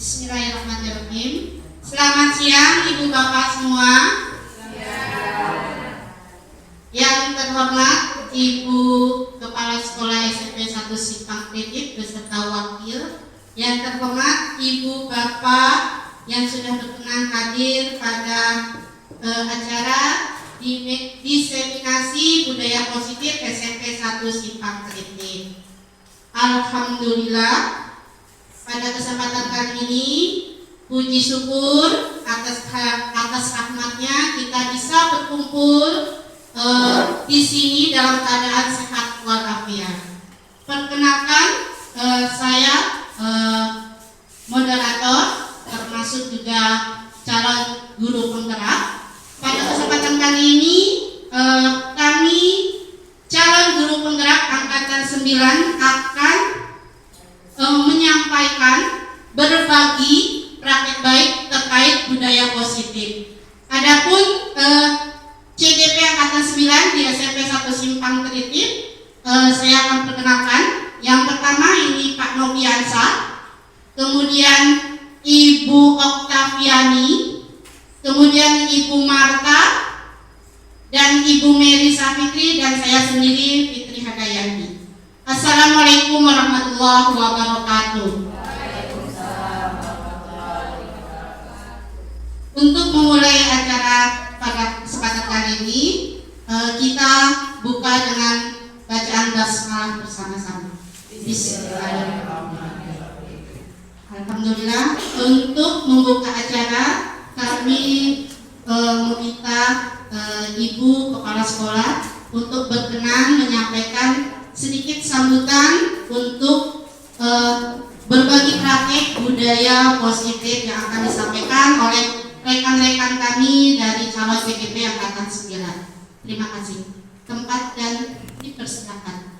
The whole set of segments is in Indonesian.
Bismillahirrahmanirrahim. Selamat siang Ibu Bapak semua. Yang terhormat Ibu Kepala Sekolah SMP 1 Simpang Kritik beserta wakil. Yang terhormat Ibu Bapak yang sudah berkenan hadir pada acara diseminasi budaya positif SMP 1 Simpang Kritik. Alhamdulillah, pada kesempatan kali ini puji syukur atas rahmatnya kita bisa berkumpul di sini dalam keadaan sehat walafiat. Perkenalkan, saya moderator termasuk juga calon guru penggerak. Pada kesempatan kali ini kami calon guru penggerak angkatan 9 akan menyampaikan berbagi praktek baik terkait budaya positif. Adapun CGP angkatan 9 di SMP 1 Simpang Kritik, saya akan perkenalkan. Yang pertama ini Pak Noviansa, kemudian Ibu Oktaviani, kemudian Ibu Marta, dan Ibu Mary Safitri, dan saya sendiri Fitri Hadayanti. Assalamualaikum warahmatullahi wabarakatuh. Untuk memulai acara pada kesempatan kali ini, kita buka dengan bacaan basmalah bersama-sama. Bismillahirrahmanirrahim. Alhamdulillah, untuk membuka acara kami meminta Ibu Kepala Sekolah untuk berkenan menyampaikan sedikit sambutan untuk berbagi praktek budaya positif yang akan disampaikan oleh rekan-rekan kami dari calon CGP angkatan 9. Terima kasih. Tempat dan dipersilakan.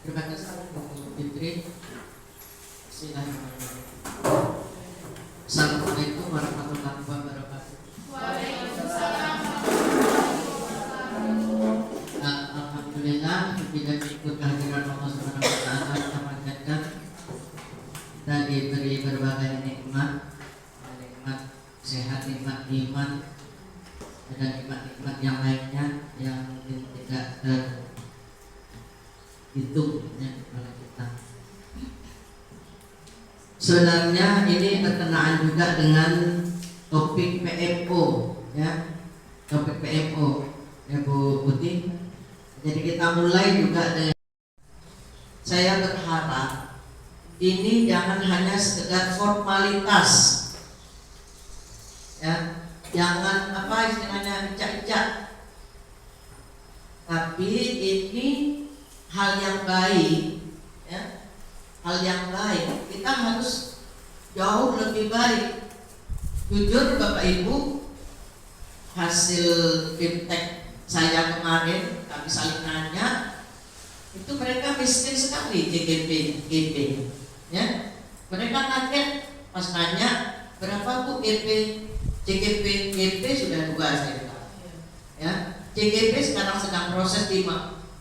Terima kasih Bu Fitri. Bismillahirrahmanirrahim. Assalamualaikum warahmatullahi wabarakatuh. Waalaikumsalam. Alhamdulillah, bila ikut kehadiran Allah Subhanahu wa taala kita panjatkan, kita diberi berbagai nikmat sehat, nikmat iman, dan nikmat-nikmat yang lainnya yang tidak terhitung oleh kita. Sebenarnya ini berkenaan juga dengan topik PMO, ya, topik PMO, ya Bu Putih. Jadi kita mulai juga dengan, saya berharap ini jangan hanya sekedar formalitas, ya, jangan apa istilahnya icak-icak, tapi ini hal yang baik, ya. Hal yang baik, kita harus jauh lebih baik. Jujur Bapak Ibu, hasil fintech saya kemarin, kami saling nanya, itu mereka miskin sekali GP, ya. Mereka kaget pas nanya, berapa Bu GP sudah 2 saya bilang, ya. GGP sekarang sedang proses 5,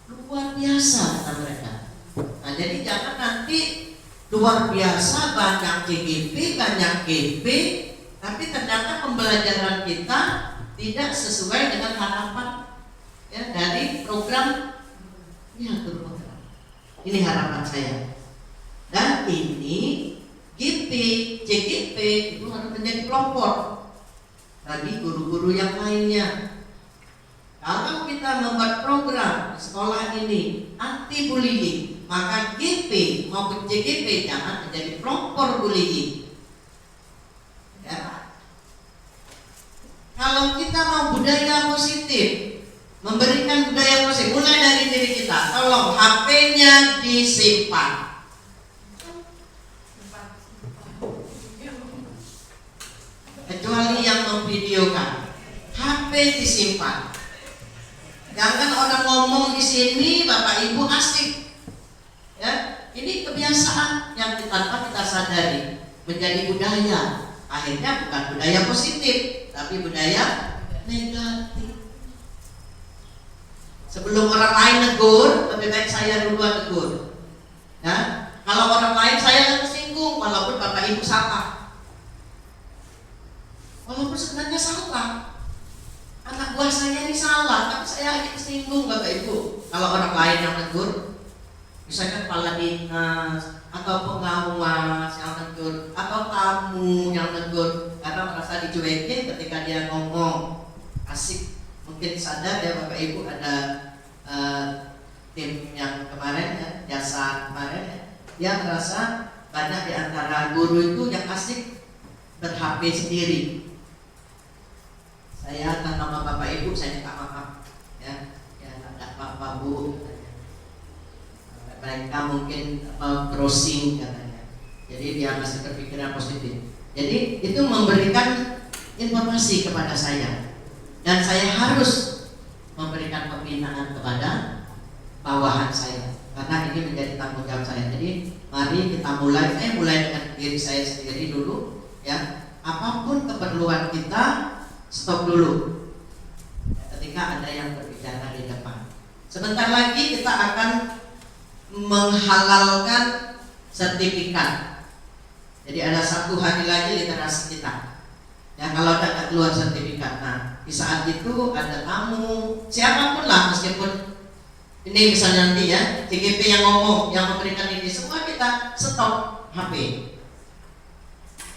luar biasa kata mereka. Nah, jadi jangan nanti luar biasa banyak CGP, banyak GP, tapi ternyata pembelajaran kita tidak sesuai dengan harapan, ya, dari program. Ya, program. Ini harapan saya. Dan ini GP, CGP itu harus menjadi pelopor bagi guru-guru yang lainnya. Kalau kita membuat program di sekolah ini anti bullying, maka GP maupun CGP jangan menjadi pelopor bullying. Ya. Kalau kita mau budaya positif, memberikan budaya positif, mulai dari diri kita, tolong HP-nya disimpan. Kecuali yang memvideokan, HP disimpan. Jangan orang ngomong di sini, Bapak Ibu asik, ya. Ini kebiasaan yang tanpa kita sadari menjadi budaya. Akhirnya bukan budaya positif, tapi budaya negatif. Sebelum orang lain negur, lebih baik saya duluan negur. Ya, kalau orang lain saya akan tersinggung, walaupun Bapak Ibu salah. Walaupun sebenarnya salah, anak buah saya ini salah, tapi saya lagi tersinggung Bapak Ibu. Kalau orang lain yang negur, misalnya kepala dinas atau pengawas yang negur, atau tamu yang negur karena merasa dicuekin ketika dia ngomong asik. Mungkin sadar ya Bapak Ibu ada tim yang kemarin ya, jasa kemarin ya, dia merasa banyak di antara guru itu yang asik ber-HP sendiri. Saya atas nama Bapak Ibu saya minta maaf ya, tidak apa-apa Bu katanya. Mereka mungkin browsing katanya. Jadi dia masih berpikiran positif. Jadi itu memberikan informasi kepada saya. Dan saya harus memberikan pembinaan kepada bawahan saya, karena ini menjadi tanggung jawab saya. Jadi mari kita mulai. Saya mulai dengan diri saya sendiri dulu, ya. Apapun keperluan kita, stop dulu. Ketika ada yang berbicara di depan. Sebentar lagi kita akan menghalalkan sertifikat. Jadi ada 1 hari lagi literasi kita. Ya, kalau ada keluar sertifikat. Nah, di saat itu ada tamu, siapapun lah, meskipun ini misalnya nanti ya, CGP yang ngomong, yang memberikan ini, semua kita stop HP.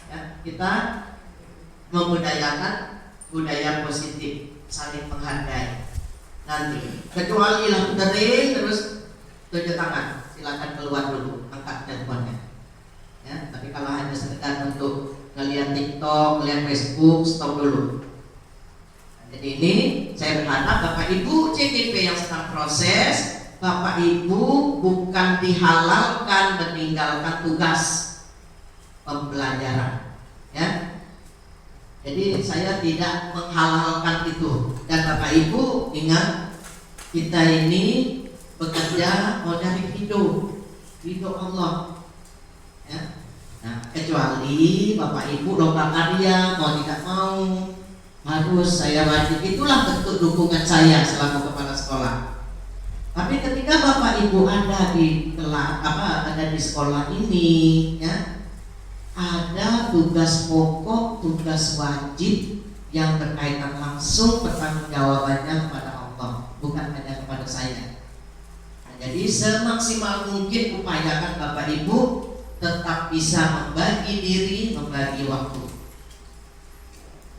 Ya, kita membudayakan budaya positif, saling menghargai. Nanti, kecuali lampu kering terus tunjuk tangan, silakan keluar dulu, angkat teleponnya. Ya, tapi kalau hanya sekedar untuk ngelihat TikTok, ngelihat Facebook, stop dulu. Jadi ini saya berharap Bapak Ibu CGP yang sedang proses, Bapak Ibu bukan dihalalkan meninggalkan tugas pembelajaran, ya. Jadi saya tidak menghalalkan itu. Dan Bapak Ibu ingat, kita ini bekerja mau dari ridho Allah, ya. Nah, kecuali Bapak Ibu lomba karya mau tidak mau harus saya wajib, itulah bentuk dukungan saya selaku kepala sekolah. Tapi ketika Bapak Ibu ada di kelas ada di sekolah ini, ya, ada tugas pokok, tugas wajib yang berkaitan langsung pertanggungjawabannya kepada Allah, bukan hanya kepada saya. Nah, jadi semaksimal mungkin upayakan Bapak Ibu tetap bisa membagi diri, membagi waktu.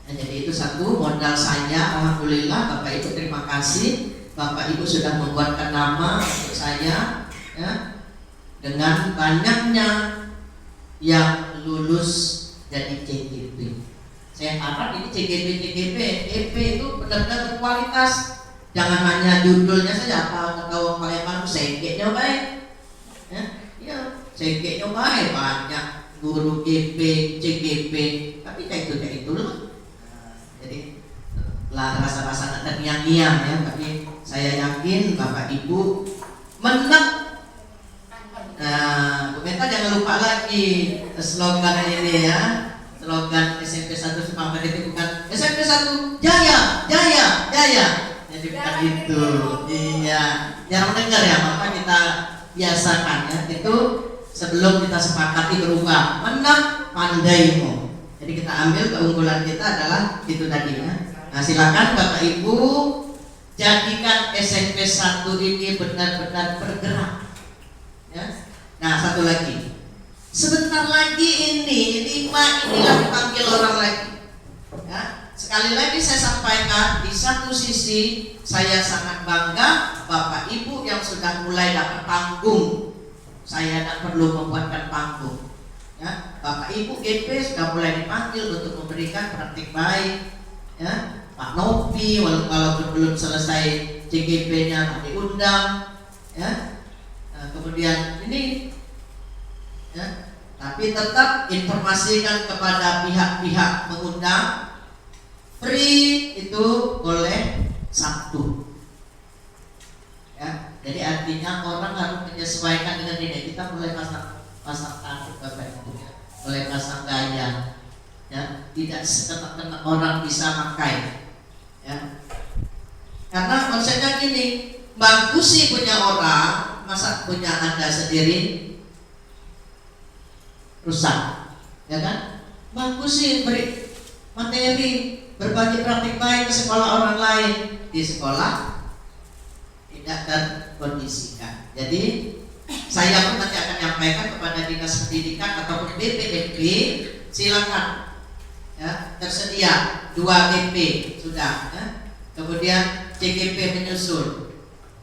Nah, jadi itu satu modal saya. Alhamdulillah Bapak Ibu terima kasih. Bapak Ibu sudah membuatkan nama untuk saya, ya, dengan banyaknya yang lulus jadi CGP. Saya harap ini CGP, EP itu benar-benar berkualitas. Jangan hanya judulnya saja, tahu Palembang segeknya baik, ya, segeknya baik, banyak guru GP, CGP, tapi kayak itu loh. Jadi lah rasa-rasa ada niang-niang ya, tapi saya yakin Bapak Ibu menang. Nah, Bu Meta jangan lupa lagi slogan ini ya, slogan SMP 1 Sepangkat itu bukan SMP 1 Jaya, Jaya, Jaya. Jadi bukan itu. Iya, jarang dengar ya, maka kita biasakan ya. Itu sebelum kita sepakati berubah, menang pandaimu. Jadi kita ambil keunggulan kita adalah itu tadi ya. Nah, silakan Bapak Ibu jadikan SMP 1 ini benar-benar bergerak. Ya. Nah, satu lagi. Sebentar lagi ini 5 inilah dipanggil orang lagi. Ya. Sekali lagi saya sampaikan, di satu sisi saya sangat bangga Bapak Ibu yang sudah mulai dapat panggung. Saya tidak perlu membuatkan panggung. Ya, Bapak Ibu GP sudah mulai dipanggil untuk memberikan praktik baik. Ya, Pak Nopi walaupun belum selesai CGP-nya diundang. Ya, nah, kemudian ini, ya, tapi tetap informasikan kepada pihak-pihak mengundang. Free itu boleh Sabtu. Ya, jadi artinya orang harus menyesuaikan dengan ini. Kita mulai pasang tanduk Bapak Ibu, ya. Mulai pasang gaya, ya, tidak sekenak-kenak orang bisa pakai, ya. Karena konsepnya gini, bagus sih punya orang, masa punya Anda sendiri rusak, ya kan? Bagus sih beri materi, berbagi praktik baik ke sekolah orang lain, di sekolah tidak terkondisikan. Jadi saya pun nanti akan menyampaikan kepada dinas pendidikan ataupun BPMP, silakan ya, tersedia 2 BP sudah ya. Kemudian CGP menyusul,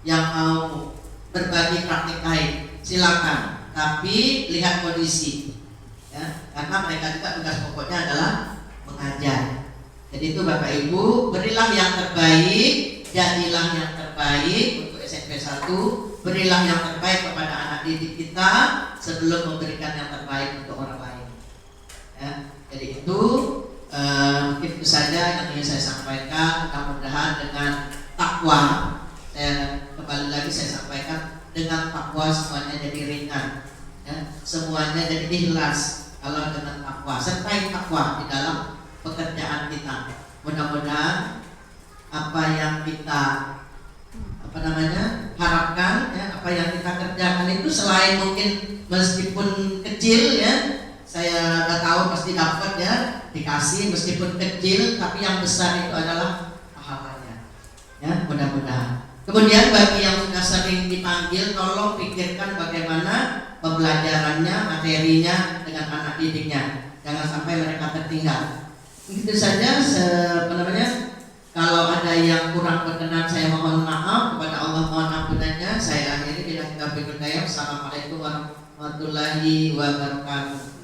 yang mau berbagi praktik baik silakan, tapi lihat kondisi ya, karena mereka juga tugas pokoknya adalah mengajar. Jadi itu Bapak Ibu, berilah yang terbaik, jadilah yang terbaik untuk SMP 1, berilah yang terbaik kepada anak didik kita sebelum memberikan yang terbaik untuk orang lain ya. Jadi itu itu saja yang ingin saya sampaikan. Mudah-mudahan dengan takwa, saya kembali lagi saya sampaikan, dengan takwa semuanya jadi ringan ya, semuanya jadi ikhlas kalau dengan takwa, sertai takwa di dalam pekerjaan kita. Mudah-mudahan apa yang kita harapkan ya, apa yang kita kerjakan itu selain mungkin meskipun kecil ya, saya udah tahu pasti dapat ya, dikasih meskipun kecil, tapi yang besar itu adalah pahalanya ya, mudah-mudahan. Kemudian bagi yang sudah sering dipanggil, tolong pikirkan bagaimana pembelajarannya, materinya dengan anak didiknya, jangan sampai mereka tertinggal. Itu saja kalau ada yang kurang berkenan saya mohon maaf, kepada Allah mohon ampunannya. Saya akhiri bila kita berkata, Assalamualaikum warahmatullahi wabarakatuh.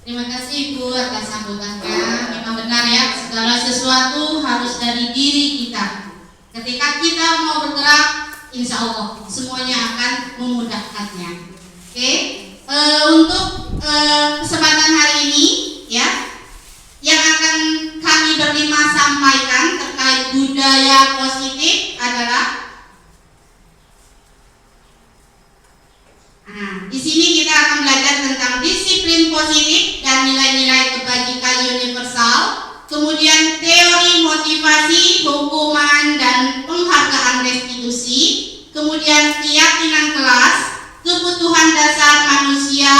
Terima kasih Ibu atas sambutannya. Memang benar ya, segala sesuatu harus dari diri kita. Ketika kita mau bergerak, insya Allah semuanya akan memudahkannya. Oke, untuk kesempatan hari ini ya, yang akan kami berlima sampaikan terkait budaya positif adalah di sini kita akan belajar tentang disiplin positif dan nilai-nilai kebajikan universal, kemudian teori motivasi, hukuman dan penghargaan restitusi, kemudian keyakinan kelas, kebutuhan dasar manusia,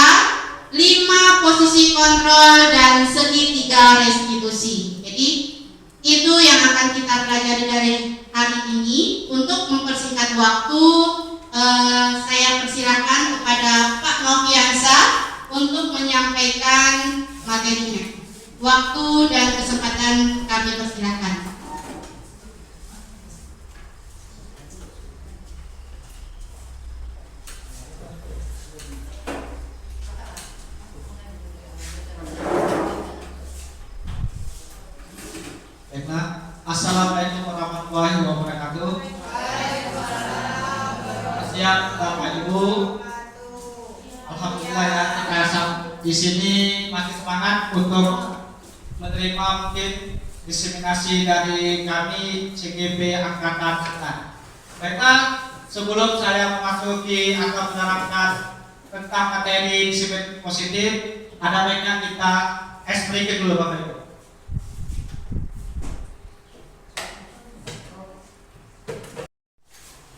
5 posisi kontrol dan segitiga restitusi. Jadi itu yang akan kita pelajari dari hari ini. Untuk mempersingkat waktu, saya persilakan kepada Pak Noviansa untuk menyampaikan materinya. Waktu dan kesempatan kami persilakan. Baiklah, Assalamualaikum warahmatullahi wabarakatuh. Siap Bapak Ibu. Alhamdulillah ya, kita di sini masih semangat untuk menerima mungkin diseminasi dari kami CGP Angkatan 9. Baiklah, sebelum saya memasuki atau menerangkan tentang materi disiplin positif, ada baiknya kita explain dulu Bapak Ibu.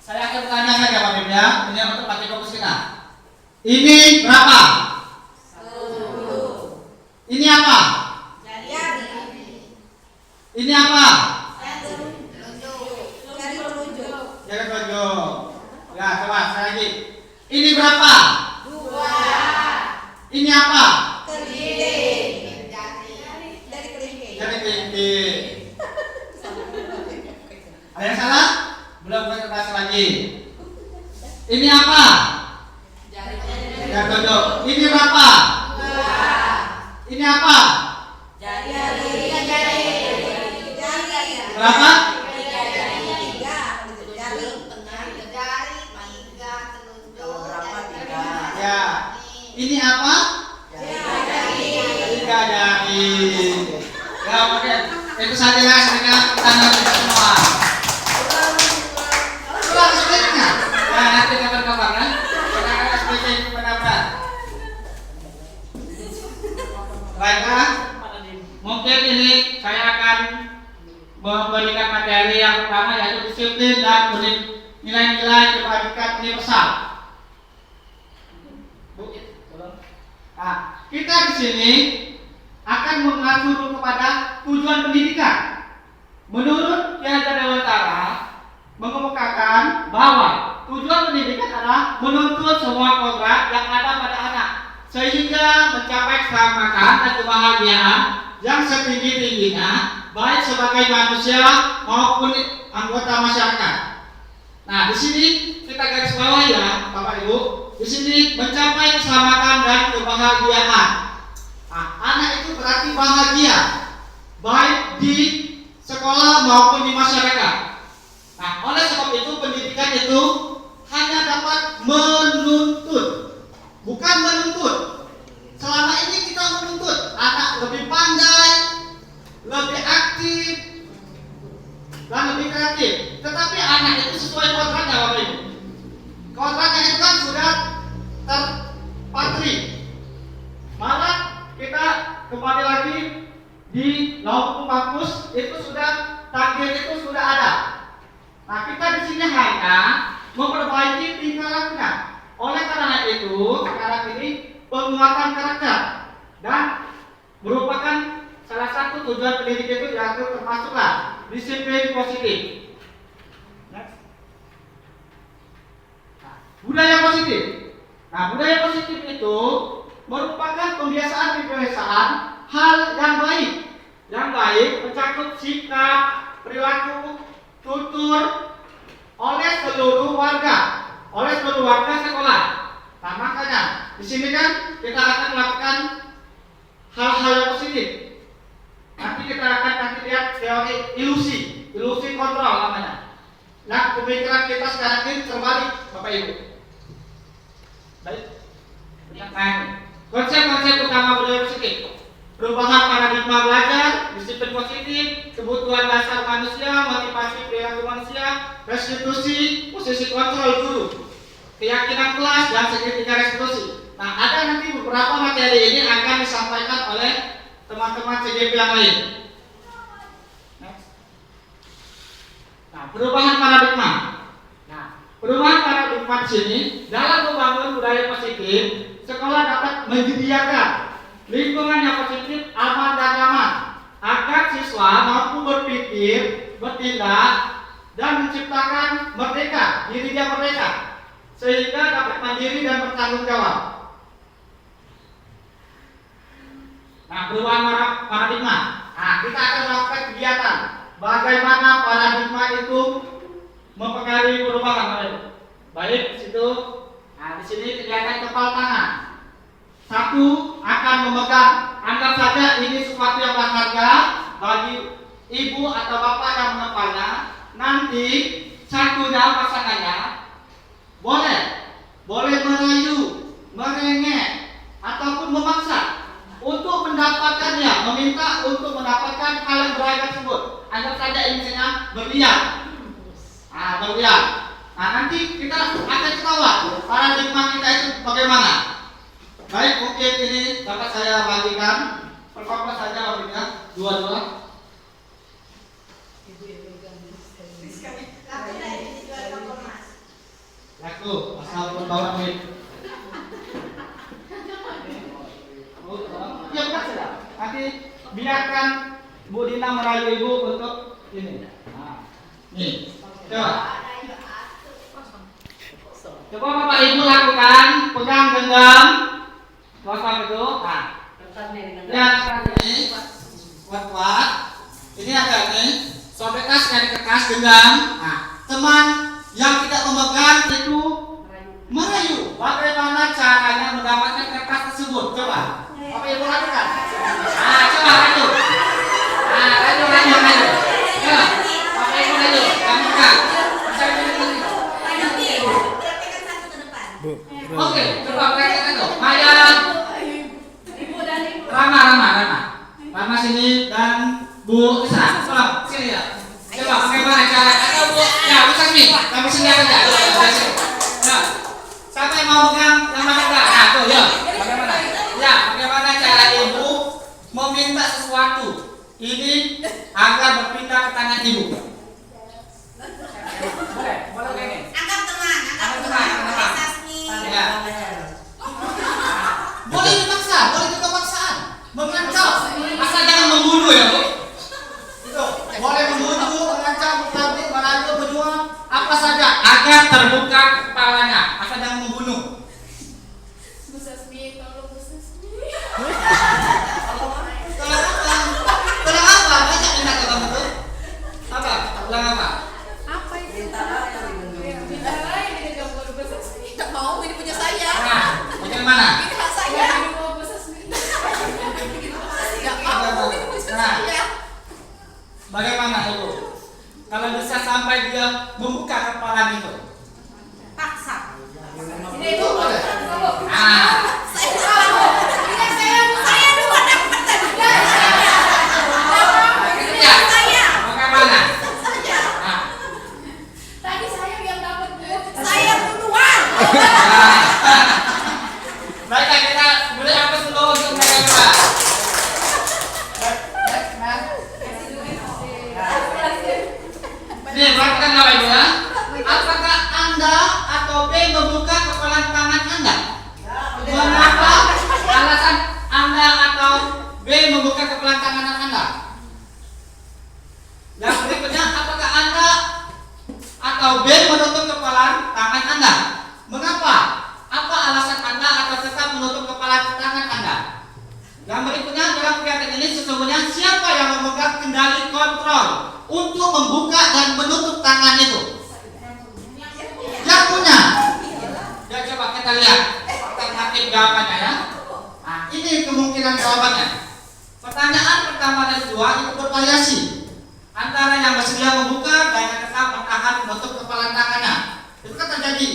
Saya akan bertanya saja Bapak Ibu ya, ini untuk pakai fokus kita. Ini berapa? 1. Ini apa? Ini apa? Jari telunjuk. Ya, coba saya lagi. Ini berapa? 2. Ini apa? Jari kelingking. Ada yang salah? Belum konsentrasi lagi. Ini apa? Jari telunjuk. Ini berapa? 2. Ini apa? Jari. Berapa? Ya. Ini apa? 3 jari. Ya, oke. Itu saja ya, sebenarnya pertanyaan kita semua. Kurang sebenarnya. Ya, nanti kabar-kabar ya. Kita akan speaking pendapat. disiplin dan nilai-nilai kebajikan universal. Nah, kita di sini akan mengacu kepada tujuan pendidikan. Menurut Ki Hajar Dewantara mengemukakan bahwa tujuan pendidikan adalah menuntut semua kodrat yang ada pada anak sehingga mencapai keselamatan dan kebahagiaan yang setinggi-tingginya baik sebagai manusia maupun anggota masyarakat. Nah, di sini kita garis bawah ya, Bapak Ibu. Di sini mencapai keselamatan dan kebahagiaan. Nah, anak itu berarti bahagia baik di sekolah maupun di masyarakat. Nah, oleh sebab itu pendidikan itu hanya dapat menuntut, bukan menuntut. Selama ini kita menuntut anak lebih pandai, lebih aktif, dan lebih kreatif. Tetapi anak itu sesuai kodratnya, Bapak Ibu. Kodratnya itu kan sudah terpatri. Malah kita kembali lagi di Lauku Bagus itu sudah takdir itu sudah ada. Nah, kita di sini hanya memperbaiki tingkah lakunya. Oleh karena itu, sekarang ini penguatan karakter dan merupakan salah satu tujuan pendidikan itu diatur termasuklah disiplin positif. Nah, budaya positif. Nah, budaya positif itu merupakan kebiasaan hal yang baik. Yang baik mencakup sikap, perilaku, tutur oleh seluruh warga sekolah. Nah, makanya di sini kan kita akan melakukan hal-hal yang positif. Nanti kita akan lihat teori ilusi kontrol namanya. Nah, pemikiran kita sekarang ini terbalik, Bapak Ibu. Baik. Konsep-konsep utama budaya positif: perubahan paradigma belajar, disiplin positif, kebutuhan dasar manusia, motivasi perilaku manusia, restitusi, posisi kontrol guru, keyakinan kelas, dan segitiga restitusi. Nah, ada nanti beberapa materi ini akan disampaikan oleh teman-teman CGP yang lain. Nah, perubahan paradigma. Nah, perubahan paradigma di sini dalam membangun budaya positif, sekolah dapat menyediakan lingkungan yang positif, aman dan nyaman agar siswa mampu berpikir, bertindak, dan menciptakan dirinya merdeka sehingga dapat mandiri dan bertanggung jawab. Nah, perubahan paradigma. Nah, kita akan melakukan kegiatan bagaimana paradigma itu mempengaruhi perubahan. Baik, situ. Nah, di sini kegiatan kepal tangan. Satu, akan memegang. Anggap saja ini sesuatu yang berharga bagi ibu atau bapak yang mengepalnya. Nanti satunya pasangannya boleh merayu, merengek, ataupun memaksa untuk mendapatkannya, meminta untuk mendapatkan hal yang berharga tersebut. Anggap saja ini misalnya berlian. Berlian. Nah, nanti kita akan ketahuan paradigma kita itu bagaimana. Baik, mungkin ini dapat saya bagikan. Performa saja baginya dua-dua. Laku, asal berbawa duit. Ya, bukan sudah. Nanti biarkan Bu Dina merayu Ibu untuk ini. Nah, nih, coba. Coba Bapak Ibu lakukan, pegang genggam. Kosong itu, ini kuat. Ini agak ini, sobekkan sekali ke kas genggam. Nah, teman yang tidak memegang itu merayu. Bagaimana caranya mendapatkan kertas tersebut? Coba, Bapak Ibu lakukan. Coba rayu. Rayu. Coba, Bapak Ibu rayu. Kamu kan? Oke, coba praktekkan tuh. Maya. Rama sini dan Bu Lisa. Tolong sini ya. Coba bagaimana cara atau Bu? Ya, bukan sini. Kamu sini aja. Nah, siapa yang mau pegang yang mana? Nah, tuh ya. Bagaimana? Ya, bagaimana cara Ibu meminta sesuatu ini agar berpindah ke tangan Ibu? terbuka kepalanya, akan yang membunuh. Bu Sasmi, tolong Bu Sasmi. Tolong apa? Banyak minta ke kamu tuh. Apa? Ulang apa? Apa itu? Bintara yang digenggam. Bintara yang digenggam Bu Sasmi. Tidak mau, ini punya saya. Nah, bagaimana? Ini hak saya. Ya, ini mau Bu Sasmi. Tidak mau, ini punya saya. Bagaimana Ibu? Kalau bisa sampai dia membuka kepala itu. Paksa. Ini Ibu, Bu. Ah, Saya salah. Ini saya dua dapat tadi. itu ya. Saya. Bagaimana? Ah. Tadi saya yang dapat Bu. Saya duluan. Baiklah, kita beri apa dulu untuk mereka. Nih, perhatikan apa Ibu ya? Apakah Anda atau B membuka kepala tangan Anda? Mengapa alasan Anda atau B membuka kepala tangan Anda? Yang berikutnya, apakah Anda atau B menutup kepala tangan Anda? Mengapa? Apa alasan Anda atau tetap menutup kepala tangan Anda? Yang berikutnya, dalam kegiatan ini sesungguhnya siapa yang memegang kendali kontrol untuk membuka dan menutup tangan itu? Yang punya. Ya, coba kita lihat alternatif jawabannya ya. Nah, ini kemungkinan jawabannya. Pertanyaan pertama dan kedua itu bervariasi antara yang bersedia membuka dan yang tetap bertahan menutup kepala tangannya. Itu kan terjadi.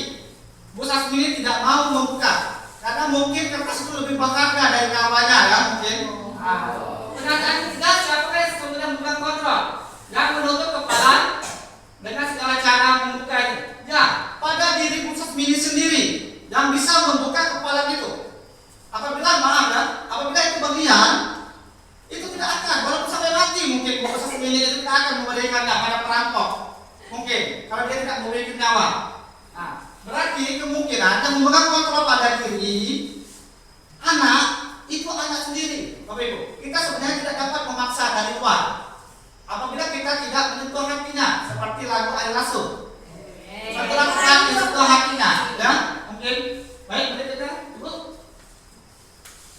Bu Sasmi tidak mau membuka karena mungkin kertas itu lebih berharga dari nyawanya ya mungkin. Pertanyaan ketiga, siapa yang sebenarnya memegang kontrol yang menutup kepala dengan segala cara membuka itu? Ya, pada diri Bu Sasmi sendiri yang bisa membuka kepala itu. Apabila maaf ya, apabila itu bagian, itu tidak akan, walaupun sampai mati mungkin Bu Sasmi itu tidak akan memberikannya pada perampok. Mungkin kalau dia tidak memiliki nyawa. Nah, berarti kemungkinan yang memegang kontrol pada diri anak itu anak sendiri, Bapak Ibu. Kita sebenarnya tidak dapat memaksa dari luar. Apabila kita tidak menyentuh hatinya, seperti lagu Air Rasul. Satu lakukan menyentuh hatinya, ya mungkin. Baik, berikutnya, Ibu.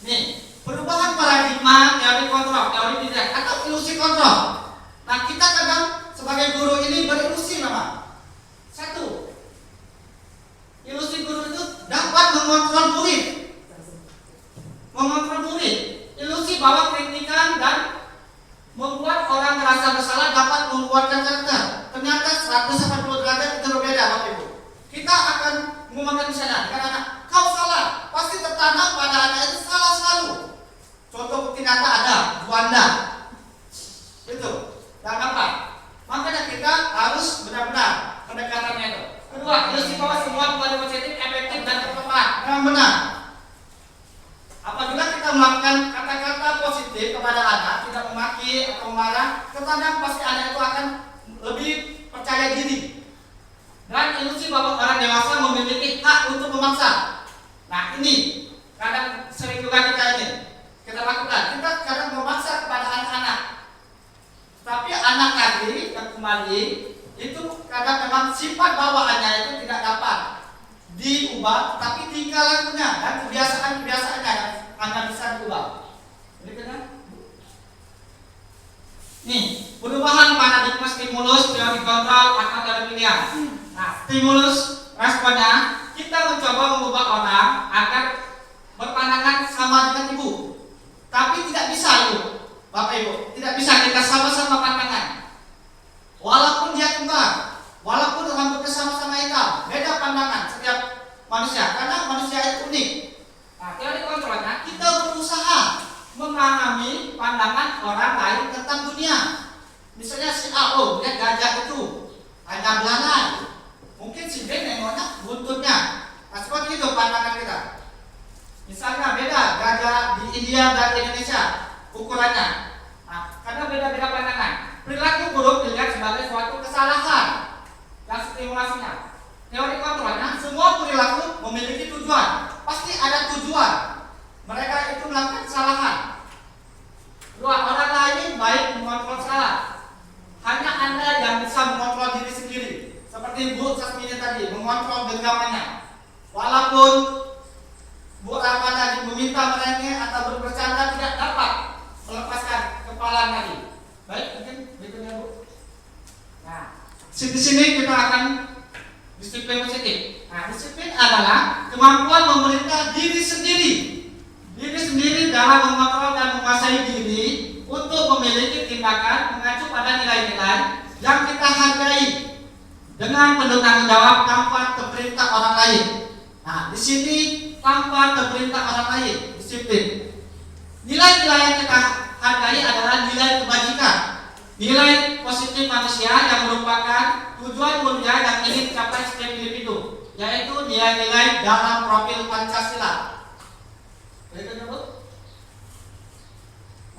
Nih, perubahan paradigma teori kontrol, teori tidak atau ilusi kontrol. Nah, kita kadang sebagai guru ini berilusi memang. Satu, ilusi guru itu dapat mengontrol murid. Mengontrol murid. Ilusi bahwa kritikan dan membuat orang merasa bersalah dapat mengeluarkan karakter. Ternyata 180 derajat itu berbeda, Bapak Ibu. Kita akan mengumumkan misalnya dengan anak, kau salah, pasti tertanam pada anak itu salah selalu. Contoh bukti nyata ada, Juanda. Itu. Dan apa? Makanya kita harus benar-benar pendekatannya itu. Kedua, ilusi bahwa semua kembali positif, efektif dan bermanfaat. Memang benar. Apabila kita melakukan kata-kata positif kepada anak, tidak memaki atau marah, terkadang pasti anak itu akan lebih percaya diri. Dan ilusi bahwa orang dewasa memiliki hak untuk memaksa. Nah, ini kadang sering juga kita lakukan. Kita kadang memaksa kepada anak-anak. Tapi anak tadi yang kembali itu kadang memang sifat bawaannya itu tidak dapat diubah, tapi tingkah lakunya dan kebiasaan-kebiasaannya yang hanya bisa diubah. Berikutnya, nih perubahan paradigma stimulus, teori kontrol atau teori pilihan. Nah, stimulus responnya kita mencoba mengubah orang agar berpandangan sama dengan ibu, tapi tidak bisa ibu, Bapak Ibu, tidak bisa kita sama-sama pandangan. Walaupun dia kembar, walaupun rambutnya sama-sama hitam, beda pandangan setiap manusia, karena manusia itu unik. Nah, teori kontrolnya kita berusaha memahami pandangan orang lain tentang dunia. Misalnya si A, oh, lihat gajah itu hanya belalai, mungkin si B nengoknya buntutnya. Nah, seperti itu pandangan kita. Misalnya beda gajah di India dan Indonesia ukurannya. Nah, karena beda-beda pandangan. Perilaku buruk dilihat sebagai suatu kesalahan dan stimulasinya. Teori kontrolnya, semua perilaku memiliki tujuan. Pasti ada tujuan. Mereka itu melakukan kesalahan. Dua, orang lain baik mengontrol salah. Hanya Anda yang bisa mengontrol diri sendiri. Seperti seperti Bu Sasmina tadi mengontrol genggamannya. Walaupun Bu Rahma tadi meminta merengek atau bercanda tidak dapat melepaskan kepala tadi. Baik, mungkin berikutnya Bu. Nah, di sini kita akan disiplin positif. Nah, disiplin adalah kemampuan memerintah diri sendiri dalam mengontrol dan menguasai diri untuk memiliki tindakan mengacu pada nilai-nilai yang kita hargai dengan penuh tanggung jawab tanpa terperintah orang lain. Nah, di sini tanpa terperintah orang lain, disiplin. Nilai-nilai yang kita hargai adalah nilai kebajikan, nilai positif manusia yang merupakan tujuan mulia yang ingin dicapai setiap individu, yaitu nilai-nilai dalam profil Pancasila. Berikutnya, Bu.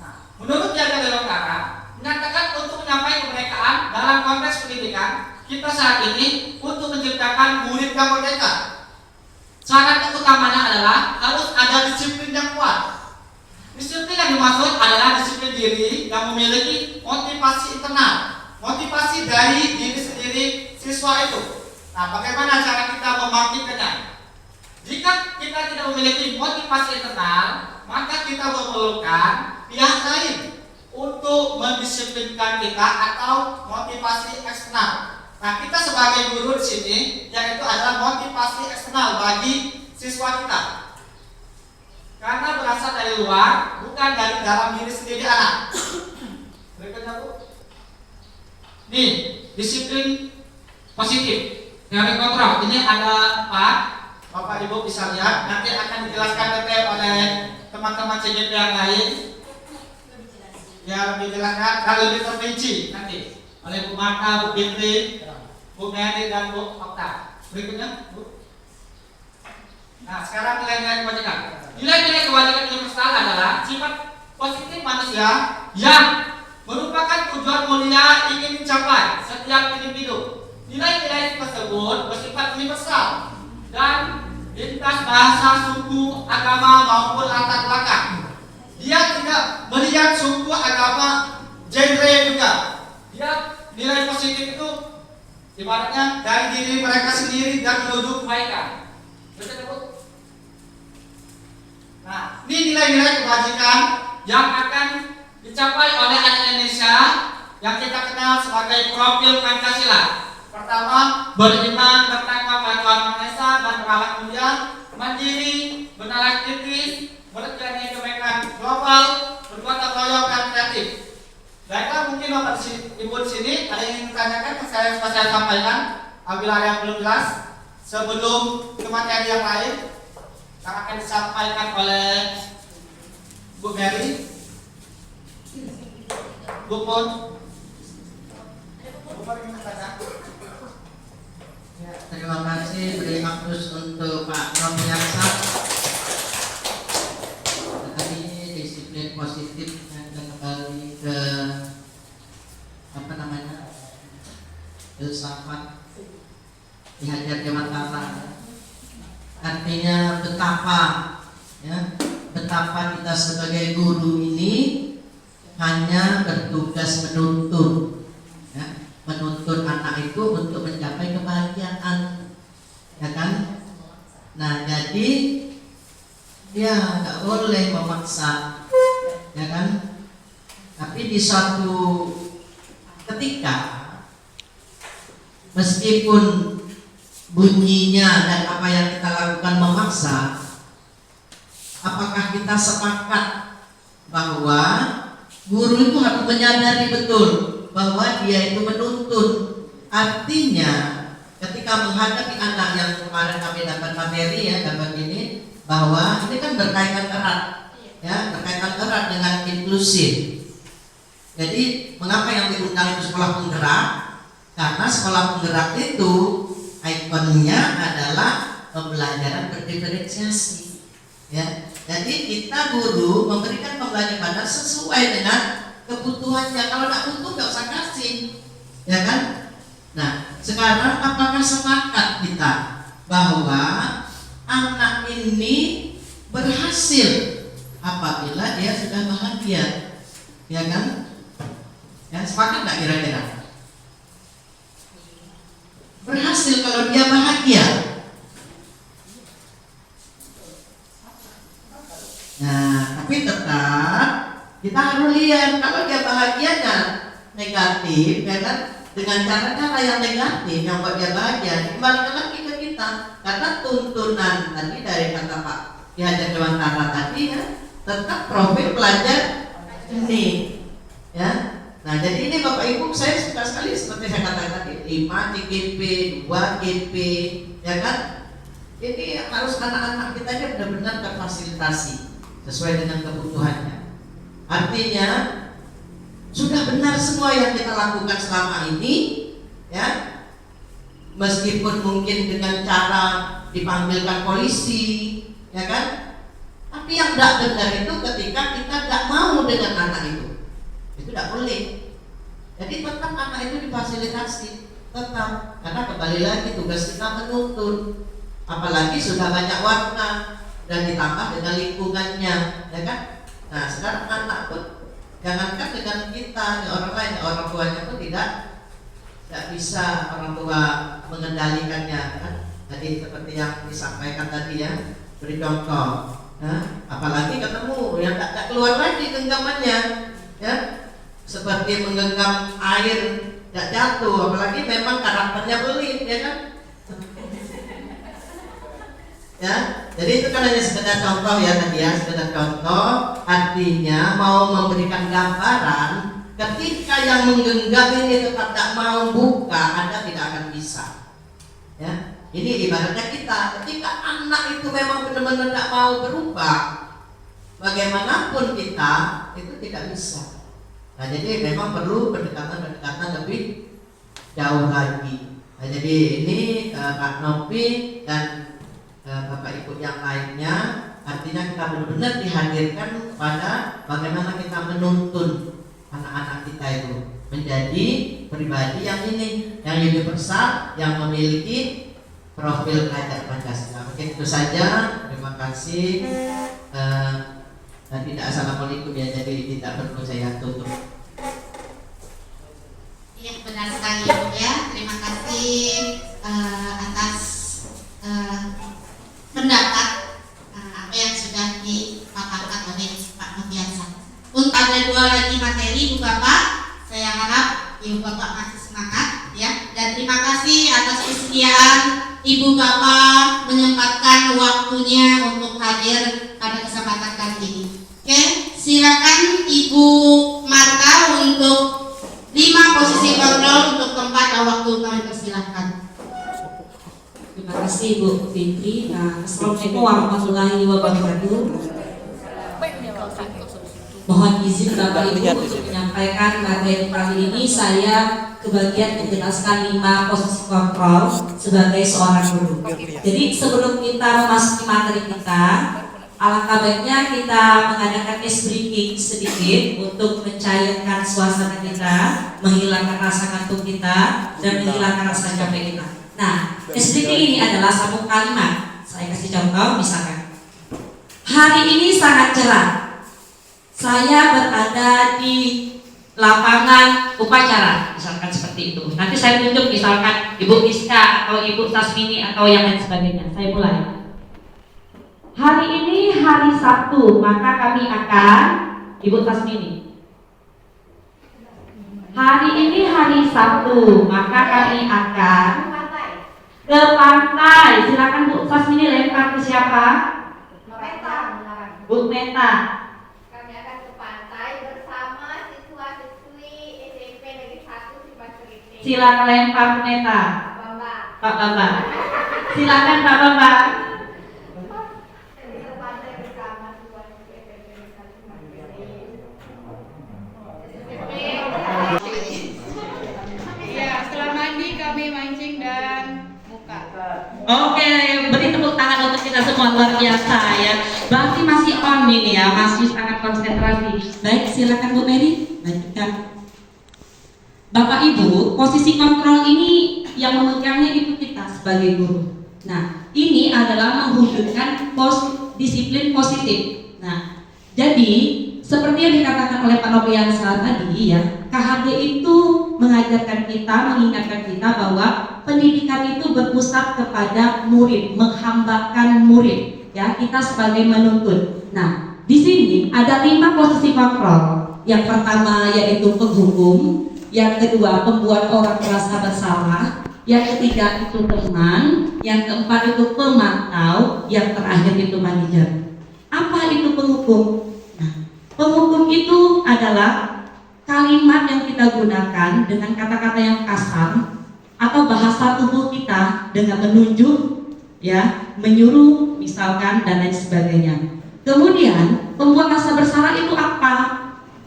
Nah, menurut Jaga Dewantara menyatakan untuk mencapai kemerdekaan dalam konteks pendidikan kita saat ini untuk menciptakan murid yang merdeka. Syarat utamanya adalah harus ada disiplin yang kuat. Disiplin yang dimaksud adalah disiplin diri yang memiliki motivasi internal, motivasi dari diri sendiri siswa itu. Nah, bagaimana cara kita membangkitkannya? Jika kita tidak memiliki motivasi internal, maka kita memerlukan pihak lain untuk mendisiplinkan kita atau motivasi eksternal. Nah, kita sebagai guru di sini yaitu adalah motivasi eksternal bagi siswa kita. Karena berasal dari luar, bukan dari dalam diri sendiri anak. Berikutnya, Bu. Nih, disiplin positif. Teori kontrol. Ini ada 4. Bapak Ibu bisa lihat. Nanti akan dijelaskan detail oleh teman-teman CGP yang lain. Ya, lebih jelaskan dan lebih terperinci nanti oleh Bu Marta, Bu Fitri, Bu Mary dan Bu Okta. Berikutnya, Bu. Nah, sekarang nilai-nilai kebajikan. Nilai-nilai kebajikan universal adalah sifat positif manusia yang merupakan tujuan mulia ingin dicapai setiap individu. Nilai-nilai tersebut bersifat universal dan lintas bahasa, suku, agama maupun latar belakang. Dia tidak melihat suku, agama, genre juga. Dia nilai positif itu ibaratnya dari diri mereka sendiri dan menuju kebaikan. Betul, Bu? Nah, ini nilai-nilai kebajikan yang akan dicapai oleh anak Indonesia yang kita kenal sebagai profil Pancasila. Pertama, beriman, bertakwa pada Tuhan Maha Esa dan berakhlak mulia, mandiri, bernalar kritis, berkaitan kebaikan global, bergotong royong dan kreatif. Baiklah, mungkin Bapak Ibu di sini ada yang ingin ditanyakan yang saya sampaikan. Apabila ada yang belum jelas, sebelum ke materi yang lain yang akan disampaikan oleh Bu Mary, Bu Pun. Bu Pun ingin bertanya. Ya, terima kasih beri maklus untuk Pak Noviansa. Tadi disiplin positif yang kembali ke apa namanya filsafat dihajar Dewantara. Artinya betapa kita sebagai guru ini hanya bertugas menuntun, ya, menuntun anak itu untuk mencapai kebahagiaan, ya kan? Nah, jadi dia nggak boleh memaksa, ya kan? Tapi di suatu ketika, meskipun bunyinya dan apa yang kita lakukan memaksa, apakah kita sepakat bahwa guru itu harus menyadari betul bahwa dia itu menuntun? Artinya ketika menghadapi anak yang kemarin kami dapat materi, ya, dapat ini, bahwa ini kan berkaitan erat, ya, berkaitan erat dengan inklusif. Jadi mengapa yang diundang itu sekolah penggerak? Karena sekolah penggerak itu ikonnya adalah pembelajaran berdiferensiasi, ya. Jadi kita guru memberikan pembelajaran sesuai dengan kebutuhannya. Kalau tidak butuh nggak usah kasih, ya kan? Nah, sekarang apakah sepakat kita bahwa anak ini berhasil apabila dia sudah bahagia, ya kan? Ya, sepakat nggak kira-kira? berhasil kalau dia bahagia. Nah, tapi tetap kita harus lihat kalau dia bahagianya negatif, ya kan? Dengan cara-cara yang negatif yang buat dia bahagia, kembalikan lagi ke kita. Karena tuntunan tadi dari kata Pak Ki Hajar Dewantara tadi ya, tetap profil pelajar ini, ya. Nah, jadi ini Bapak Ibu saya suka sekali seperti saya katakan tadi 5 GP, 2 GP, ya kan? Ini harus anak-anak kita ini benar-benar terfasilitasi sesuai dengan kebutuhannya. Artinya sudah benar semua yang kita lakukan selama ini, ya. Meskipun mungkin dengan cara dipanggilkan polisi, ya kan? Tapi yang tidak benar itu ketika kita tidak mau dengan anak itu tidak boleh. Jadi tetap anak itu difasilitasi, tetap, karena kembali lagi tugas kita menuntun. Apalagi sudah banyak warna dan ditambah dengan lingkungannya, ya kan? Nah, sekarang anak pun jangankan dengan kita, orang lain, orang tuanya pun tidak bisa orang tua mengendalikannya, kan? Tadi seperti yang disampaikan tadi ya, beri contoh. Nah, apalagi ketemu yang tak keluar lagi genggamannya, ya, seperti menggenggam air tidak jatuh, apalagi memang karakternya pelit, ya kan? Ya, jadi itu kan hanya sekedar contoh ya tadi ya, sekedar contoh. Artinya mau memberikan gambaran ketika yang menggenggam ini tetap tidak mau buka, Anda tidak akan bisa. Ya, ini ibaratnya kita, ketika anak itu memang benar-benar tidak mau berubah, bagaimanapun kita itu tidak bisa. Nah, jadi memang perlu pendekatan-pendekatan lebih jauh lagi. Nah, jadi ini Pak Nopi dan Bapak Ibu yang lainnya, artinya kita benar-benar dihadirkan kepada bagaimana kita menuntun anak-anak kita itu menjadi pribadi yang ini, yang universal, yang memiliki profil pelajar Pancasila. Mungkin itu saja. Terima kasih. Tidak assalamualaikum ya, jadi tidak perlu saya tutup. Iya, benar sekali Ibu ya. Terima kasih atas pendapat apa yang sudah dipaparkan oleh Pak Noviansa. Untuk ada 2 lagi materi Ibu Bapak, saya harap Ibu Bapak masih semangat ya. Dan terima kasih atas kesediaan Ibu Bapak menyempatkan waktunya untuk hadir pada kesempatan kali ini. Oke, silakan Ibu Marta untuk 5 posisi kontrol untuk tempat dan waktu, kami persilahkan. Terima kasih Bu Fitri. Assalamualaikum warahmatullahi wabarakatuh. Mohon izin Bapak Ibu untuk menyampaikan materi kali ini. Saya kebagian menjelaskan 5 posisi kontrol sebagai seorang guru. Jadi sebelum kita memasuki materi kita, alangkah baiknya kita mengadakan ice breaking sedikit untuk mencairkan suasana kita, menghilangkan rasa ngantuk kita, dan menghilangkan rasa capek kita. Nah, ice breaking ini adalah satu kalimat. Saya kasih contoh, misalkan hari ini sangat cerah. Saya berada di lapangan upacara, misalkan seperti itu. Nanti saya tunjuk misalkan Ibu Iska atau Ibu Sasmini atau yang lain sebagainya. Saya mulai. Hari ini hari Sabtu, maka kami akan, Ibu Tasmini. Hari ini hari Sabtu, maka kami akan ke pantai. Silakan Bu Tasmini lempar ke siapa? Bu Meta. Kami akan ke pantai bersama siswa-siswi SMP Negeri 1 Cipasuriting. Silakan lempar Bu Meta. Pak Bambang. Silakan Pak Bambang. Oke, beri tepuk tangan untuk kita semua, luar biasa ya. Berarti masih on ini ya, masih sangat konsentrasi. Baik, silakan Bu Mary, lanjutkan. Bapak Ibu, posisi kontrol ini yang memegangnya itu kita sebagai guru. Nah, ini adalah menghubungkan disiplin positif. Nah, jadi seperti yang dikatakan oleh Pak Nopiansa tadi ya, KHD itu mengajarkan kita, mengingatkan kita bahwa pendidikan itu berpusat kepada murid, menghambakan murid, ya, kita sebagai menuntut. Nah, di sini ada 5 posisi kontrol. Yang pertama yaitu penghukum, yang kedua pembuat orang merasa bersalah, yang ketiga itu teman, yang keempat itu pemantau, yang terakhir itu manajer. Apa itu penghukum? Nah, penghukum itu adalah kalimat yang kita gunakan dengan kata-kata yang kasar atau bahasa tubuh kita dengan menunjuk, ya, menyuruh misalkan dan lain sebagainya. Kemudian pembuat rasa bersalah itu apa?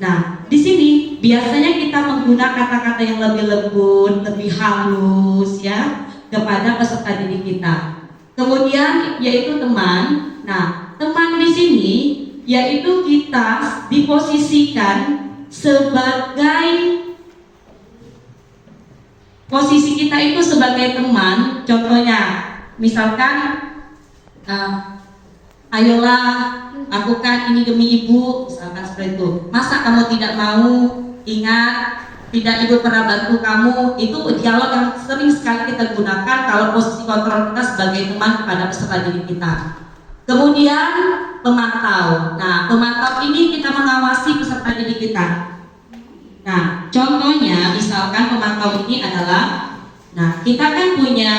Nah, di sini biasanya kita menggunakan kata-kata yang lebih lembut, lebih halus, ya, kepada peserta didik kita. Kemudian yaitu teman. Nah, teman di sini yaitu kita diposisikan sebagai posisi kita itu sebagai teman. Contohnya, misalkan ayolah lakukan ini demi ibu, misalkan seperti itu. Masa kamu tidak mau? Ingat, tidak ibu pernah bantu kamu. Itu dialog yang sering sekali kita gunakan kalau posisi kontrol kita sebagai teman kepada peserta didik kita. Kemudian pemantau. Nah, pemantau ini kita mengawasi peserta didik kita. Nah, contohnya misalkan pemantau ini adalah, nah, kita kan punya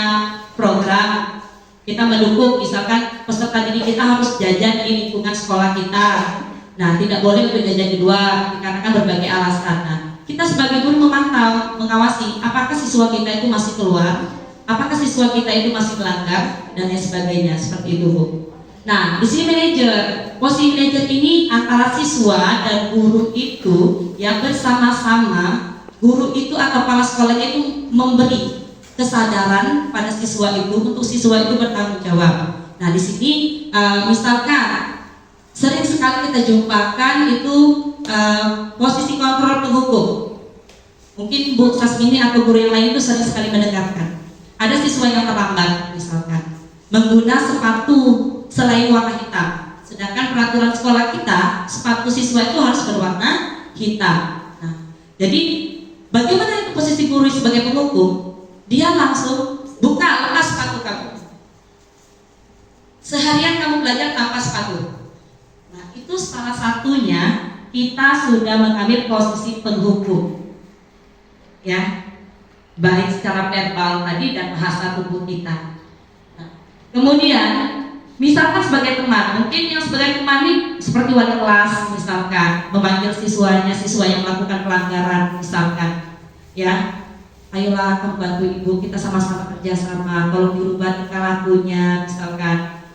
program, kita mendukung misalkan peserta didik kita harus jajan di lingkungan sekolah kita. Nah, tidak boleh untuk jajan di luar dikarenakan berbagai alasan. Nah, kita sebagai guru memantau, mengawasi apakah siswa kita itu masih keluar, apakah siswa kita itu masih melanggar dan lain sebagainya, seperti itu, Bu. Nah, di sini manajer, posisi manajer ini antara siswa dan guru itu yang bersama-sama, guru itu atau kepala sekolahnya itu memberi kesadaran pada siswa itu untuk siswa itu bertanggung jawab. Nah, di sini misalkan sering sekali kita jumpakan itu posisi kontrol penghukum. Mungkin Bu Sasmini atau guru yang lain itu sering sekali mendengarkan. Ada siswa yang terlambat misalkan menggunakan sepatu selain warna hitam. Sedangkan peraturan sekolah kita, sepatu siswa itu harus berwarna hitam. Nah, jadi bagaimana itu posisi guru sebagai penghukum? Dia langsung buka, lepas sepatu kamu. Seharian kamu belajar tanpa sepatu. Nah, itu salah satunya kita sudah mengambil posisi penghukum, ya, baik secara verbal tadi dan bahasa tubuh kita. Nah, kemudian misalkan sebagai teman, mungkin yang sebagai teman ini seperti wali kelas misalkan memanggil siswanya, siswa yang melakukan pelanggaran misalkan, ya, ayolah kamu bantu ibu, kita sama-sama kerjasama, tolong dirubah tingkah lakunya misalkan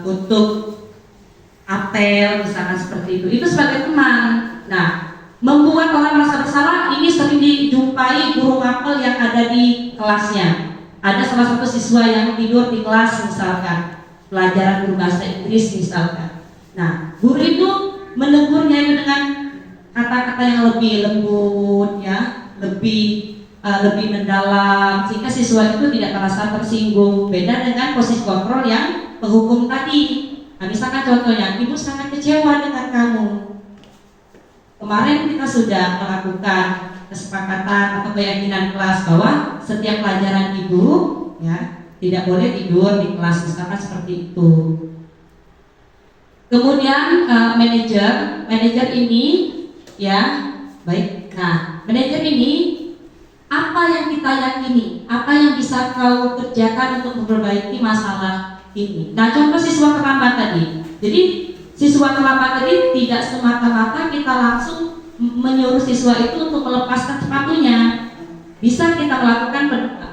untuk apel misalkan seperti itu sebagai teman. Nah, membuat orang merasa bersalah ini sering dijumpai guru mapel yang ada di kelasnya. Ada salah satu siswa yang tidur di kelas misalkan pelajaran guru bahasa Inggris misalkan. Nah, guru itu menegurnya itu dengan kata-kata yang lebih lembut, ya, lebih mendalam, sehingga siswa itu tidak merasa tersinggung. Beda dengan posisi kontrol yang penghukum tadi. Nah, misalkan contohnya, ibu sangat kecewa dengan kamu. Kemarin kita sudah melakukan kesepakatan atau keyakinan kelas bahwa setiap pelajaran ibu, ya, tidak boleh tidur di kelas, misalkan seperti itu. Kemudian manajer ini, ya, baik. Nah, manajer ini apa yang kita yakini, apa yang bisa kau kerjakan untuk memperbaiki masalah ini. Nah, contoh siswa terlambat tadi. Jadi siswa terlambat tadi tidak semata-mata kita langsung menyuruh siswa itu untuk melepaskan sepatunya. Bisa kita melakukan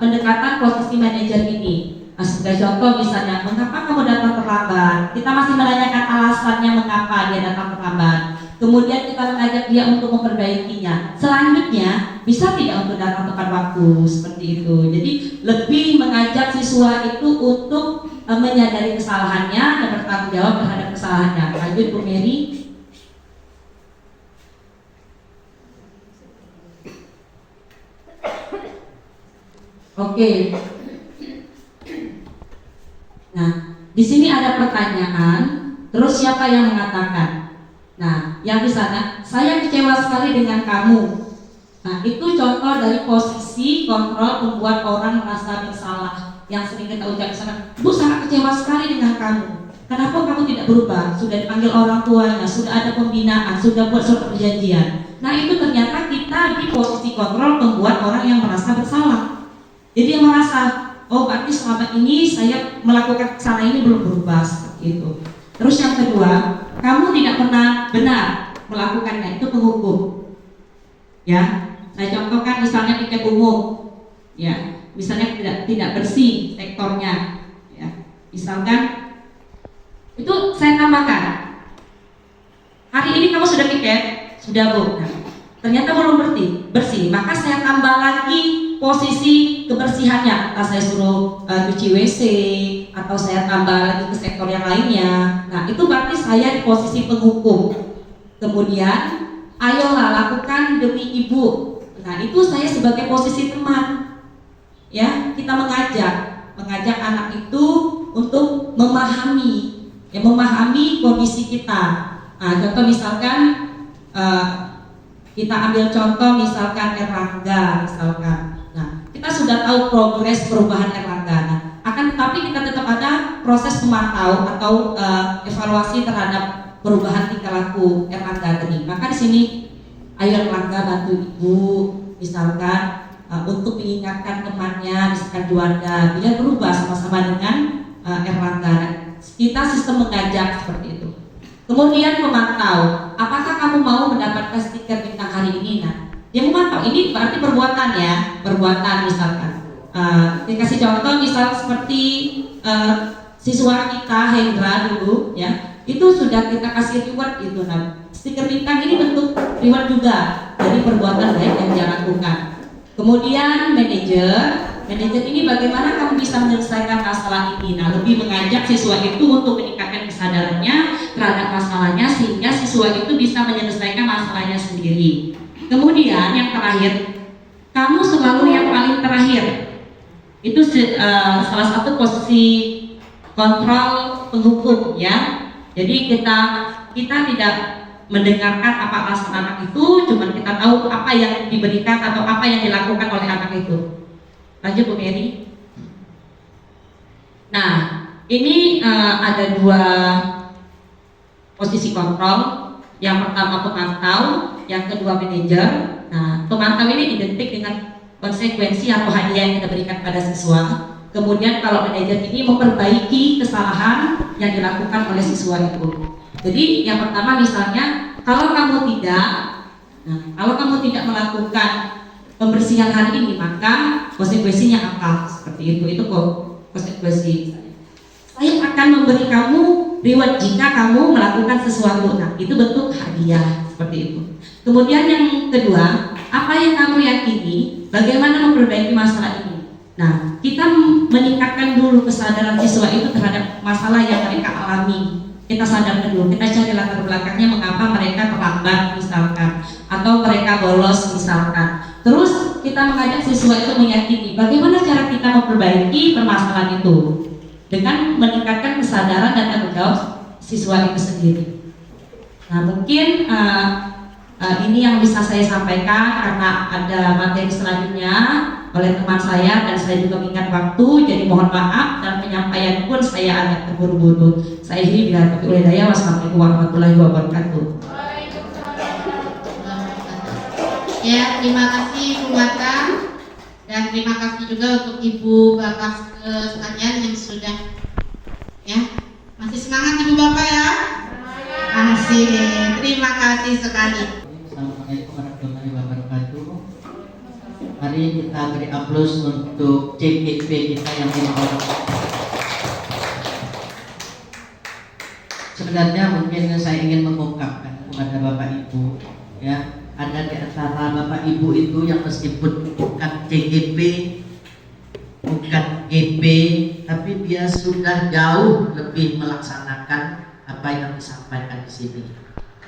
pendekatan posisi manajer ini. Nah, sebagai contoh misalnya, mengapa kamu datang terlambat? Kita masih menanyakan alasannya mengapa dia datang terlambat. Kemudian kita mengajak dia untuk memperbaikinya. Selanjutnya, bisa tidak untuk datang tepat waktu, seperti itu. Jadi lebih mengajak siswa itu untuk menyadari kesalahannya dan bertanggung jawab terhadap kesalahannya. Lanjut Bu Mary. Oke. Nah, di sini ada pertanyaan. Terus siapa yang mengatakan? Nah, yang di sana, saya kecewa sekali dengan kamu. Nah, itu contoh dari posisi kontrol membuat orang merasa bersalah. Yang sering kita ucap misalkan, "Bu, sangat kecewa sekali dengan kamu. Kenapa kamu tidak berubah? Sudah dipanggil orang tuanya, sudah ada pembinaan, sudah buat surat perjanjian." Nah, itu ternyata kita di posisi kontrol membuat orang yang merasa bersalah. Jadi dia merasa, oh berarti selama ini saya melakukan kesalahan ini belum berubah, seperti itu. Terus yang kedua, kamu tidak pernah benar melakukannya, itu penghukum. Ya, saya contohkan misalnya tiket umum, ya, misalnya tidak bersih sektornya, ya, misalkan itu saya tambahkan. Hari ini kamu sudah tiket, sudah Bu. Nah, ternyata belum bersih, maka saya tambah lagi posisi kebersihannya. Entah saya suruh cuci WC atau saya tambah lagi ke sektor yang lainnya. Nah, itu berarti saya di posisi penghukum. Kemudian, ayolah lakukan demi ibu. Nah, itu saya sebagai posisi teman. Ya, kita mengajak anak itu untuk memahami kondisi kita. Nah, contoh misalkan kita ambil contoh misalkan Erlangga misalkan. Nah, kita sudah tahu progres perubahan Erlangga. Nah, akan tetapi kita tetap ada proses pemantau atau evaluasi terhadap perubahan tingkah laku Erlangga tadi. Maka di sini ayo Erlangga bantu ibu misalkan untuk mengingatkan temannya misalkan Juanda biar berubah sama-sama dengan Erlangga. Kita sistem mengajak seperti itu. Kemudian memantau, apakah kamu mau mendapatkan stiker bintang hari ini? Nah, dia memantau, ini berarti perbuatan ya, perbuatan misalkan. Dikasih contoh misal seperti siswa kita Hendra dulu ya, itu sudah kita kasih reward itu. Nah, stiker bintang ini bentuk reward juga dari perbuatan baik yang dia lakukan. Kemudian manajer ini bagaimana kamu bisa menyelesaikan masalah ini? Nah, lebih mengajak siswa itu untuk meningkatkan kesadarannya terhadap masalahnya sehingga siswa itu bisa menyelesaikan masalahnya sendiri. Kemudian yang terakhir, kamu selalu yang paling terakhir. Itu salah satu posisi kontrol penghukum ya. Jadi kita tidak mendengarkan apa alasan anak itu, cuma kita tahu apa yang diberikan atau apa yang dilakukan oleh anak itu. Lanjut Bu Mary. Nah, ini ada dua posisi kontrol. Yang pertama pemantau, yang kedua manajer. Nah, pemantau ini identik dengan konsekuensi atau hadiah yang kita berikan pada siswa. Kemudian kalau manajer ini memperbaiki kesalahan yang dilakukan oleh siswa itu. Jadi yang pertama misalnya kalau kamu tidak melakukan pembersihan hari ini, maka konsekuensinya apa? Seperti itu kok konsekuensi. Saya akan memberi kamu reward jika kamu melakukan sesuatu. Nah, itu bentuk hadiah seperti itu. Kemudian yang kedua, apa yang kamu yakini? Bagaimana memperbaiki masalah ini? Nah, kita meningkatkan dulu kesadaran siswa itu terhadap masalah yang mereka alami. Kita sadarkan dulu, kita cari latar belakangnya mengapa mereka terlambat misalkan, atau mereka bolos misalkan. Terus kita mengajak siswa itu meyakini bagaimana cara kita memperbaiki permasalahan itu dengan meningkatkan kesadaran dan tanggung jawab siswa itu sendiri. Nah, mungkin ini yang bisa saya sampaikan karena ada materi selanjutnya oleh teman saya dan saya juga mengingat waktu, jadi mohon maaf dan penyampaian pun saya agak terburu-buru. Saya akhiri bila taufiq wal hidayah. Wassalamualaikum warahmatullahi wabarakatuh. Ya, terima kasih Bu Mata dan terima kasih juga untuk Ibu Bapak sekalian yang sudah ya masih semangat Ibu Bapak ya. Masih, terima kasih sekali. Assalamualaikum warahmatullahi wabarakatuh. Mari kita beri aplaus untuk CGP kita yang terhormat. Sebenarnya mungkin saya ingin mengungkapkan kepada Bapak Ibu, ya, ada di antara Bapak Ibu itu yang meskipun bukan CGP, bukan GP, tapi dia sudah jauh lebih melaksanakan apa yang disampaikan di sini.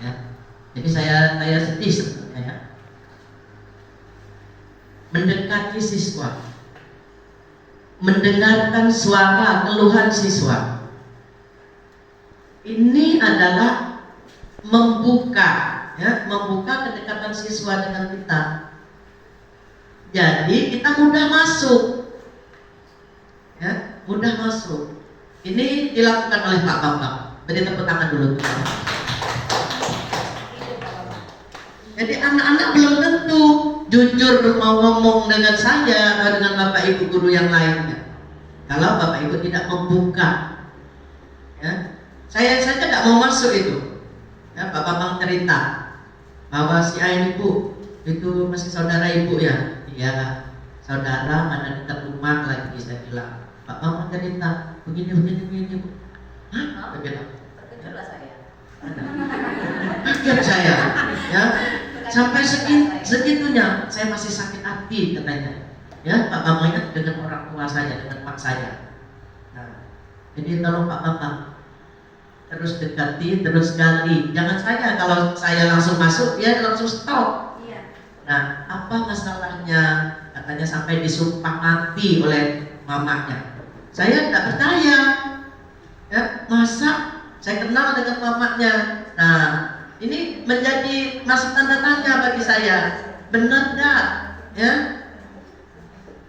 Ya. Jadi saya sedih sebenarnya, ya. Mendekati siswa, mendengarkan suara keluhan siswa. Ini adalah membuka kedekatan siswa dengan kita. Jadi kita mudah masuk, ya, mudah masuk. Ini dilakukan oleh Pak Bambang. Beri tepuk tangan dulu. Jadi anak-anak belum tentu jujur mau ngomong dengan saya atau dengan Bapak Ibu guru yang lainnya. Kalau Bapak Ibu tidak membuka, ya, saya saja tidak mau masuk itu. Ya, Pak Bambang cerita bahwa si A ini Bu, itu masih saudara Ibu ya? Iya, saudara mana dekat rumah lagi. Saya bilang, Pak Bambang cerita begini Bu. Hah? Saya bilang, Terkejutlah saya. kaget saya, ya. Sampai segitunya saya masih sakit hati katanya, ya. Pak Bambang ingat dengan orang tua saya, dengan pak saya. Nah, jadi tolong Pak Bambang terus dekati, terus gali. Jangan saya kalau saya langsung masuk dia langsung stop. Iya. Nah, apa masalahnya? Katanya sampai disumpah mati oleh mamanya. Saya tidak percaya, ya. Masa saya kenal dengan mamanya. Nah, ini menjadi masih tanda tanya bagi saya. Benar enggak? Ya?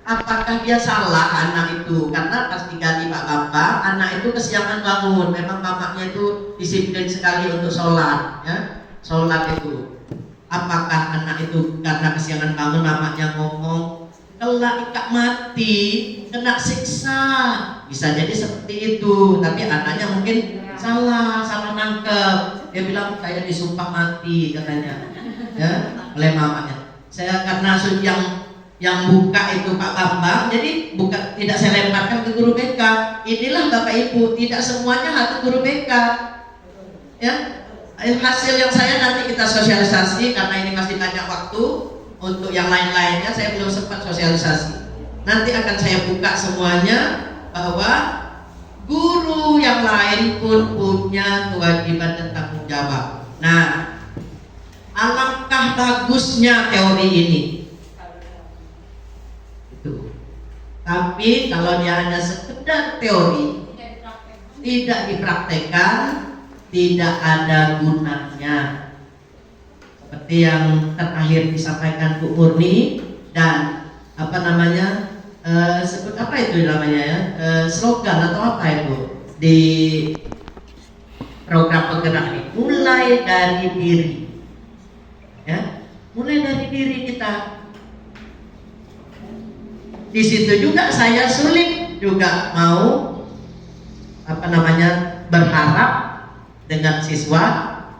Apakah dia salah anak itu? Karena pas digali Pak Bambang, anak itu kesiangan bangun. Memang mamanya itu disiplin sekali untuk sholat, ya. Sholat itu. Apakah anak itu karena kesiangan bangun mamanya ngomong, kelak ikat mati, kena siksa? Bisa jadi seperti itu. Tapi anaknya mungkin salah nangkep. Dia bilang saya disumpah mati katanya, ya, oleh mamanya. Saya karena yang buka itu Pak Bambang, jadi tidak saya lemparkan ke guru BK. Inilah Bapak Ibu, tidak semuanya harus guru BK, ya. Hasil yang saya nanti kita sosialisasi karena ini masih banyak waktu untuk yang lain-lainnya. Saya belum sempat sosialisasi. Nanti akan saya buka semuanya bahwa guru yang lain pun punya kewajiban dan tanggung jawab. Nah, alangkah bagusnya teori ini. Itu. Tapi kalau dia hanya sekedar teori, tidak dipraktekkan, tidak ada gunanya. Seperti yang terakhir disampaikan Bu Murni dan apa namanya? Sebut apa itu namanya ya, slogan atau apa itu di program penggerak ini, mulai dari diri, ya, mulai dari diri kita. Di situ juga saya sulit juga mau apa namanya berharap dengan siswa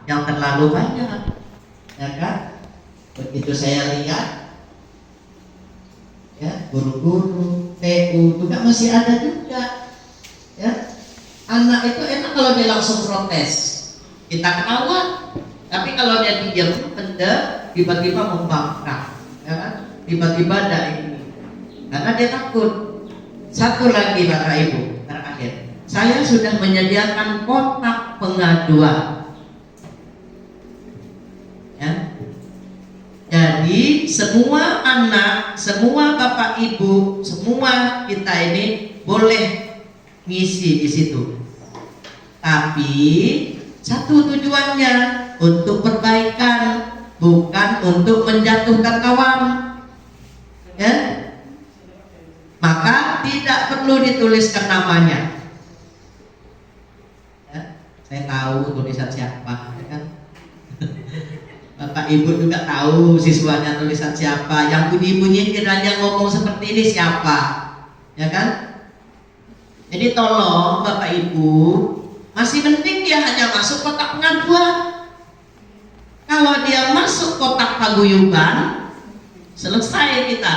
yang terlalu banyak, ya kan? Begitu saya lihat, ya, guru-guru, PU juga masih ada juga, ya. Anak itu enak kalau dia langsung protes, kita ketawa. Tapi kalau dia diam, benda tiba-tiba membangkang, ya kan? Tiba-tiba ada ini, karena dia takut. Satu lagi Bapak Ibu, terakhir, saya sudah menyediakan kotak pengaduan, ya. Jadi semua anak, semua Bapak Ibu, semua kita ini boleh ngisi di situ. Tapi satu tujuannya untuk perbaikan, bukan untuk menjatuhkan kawan. Ya. Maka tidak perlu dituliskan namanya. Ya, saya tahu tulisan siapa, ya kan? Bapak Ibu juga tahu siswanya tulisan siapa. Yang bunyi-bunyi kiranya ngomong seperti ini siapa, ya kan? Jadi tolong Bapak Ibu, masih penting dia hanya masuk kotak pengaduan. Kalau dia masuk kotak paguyuban, selesai kita,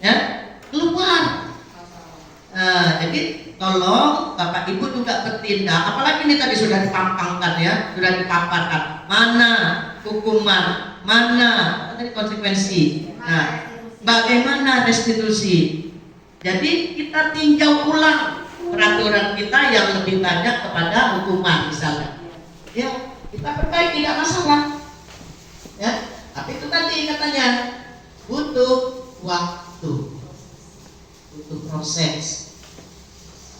ya, keluar. Nah, jadi tolong Bapak Ibu juga bertindak. Apalagi ini tadi sudah dipampangkan, ya, sudah dipaparkan. Mana hukuman, mana tadi konsekuensi. Nah, bagaimana restitusi? Jadi kita tinjau ulang peraturan kita yang lebih banyak kepada hukuman misalnya. Ya, kita perbaiki, tidak masalah. Ya, tapi itu tadi katanya butuh waktu, butuh proses.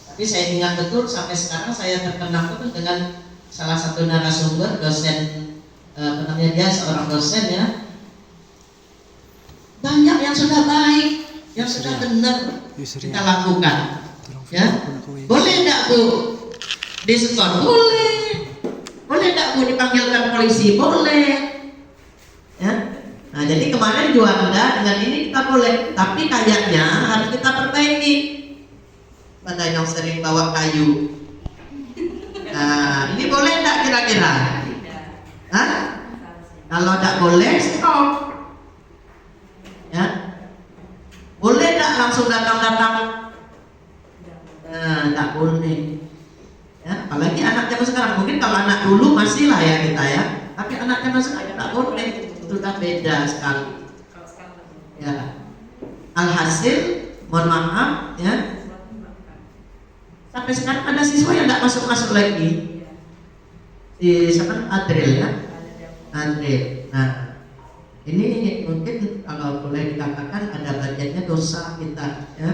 Tapi saya ingat betul sampai sekarang saya terkenang betul dengan salah satu narasumber, dosen, namanya dia seorang dosen, ya. Banyak yang yang sudah baik, yang sudah benar kita lakukan. Ya, boleh tidak Bu diskon? Boleh. Boleh tidak Bu dipanggilkan polisi? Boleh. Ya. Nah, jadi kemarin Juanda dengan ini kita boleh, tapi kayaknya harus kita perbaiki. Pada yang sering bawa kayu. Nah, ini boleh tidak kira-kira? Hah? Kalau tidak boleh, stop. Ya, boleh tidak langsung datang-datang? Nah, tidak boleh. Ya, apalagi anak zaman sekarang. Mungkin kalau anak dulu masih lah ya kita ya. Tapi anak zaman sekarang tidak boleh. Sudah beda sekali. Ya. Alhasil, mohon maaf ya. Sampai sekarang ada siswa yang tidak masuk lagi. Di siapa? Adril ya. Adril. Nah, ini mungkin kalau boleh dikatakan ada bagiannya dosa kita ya.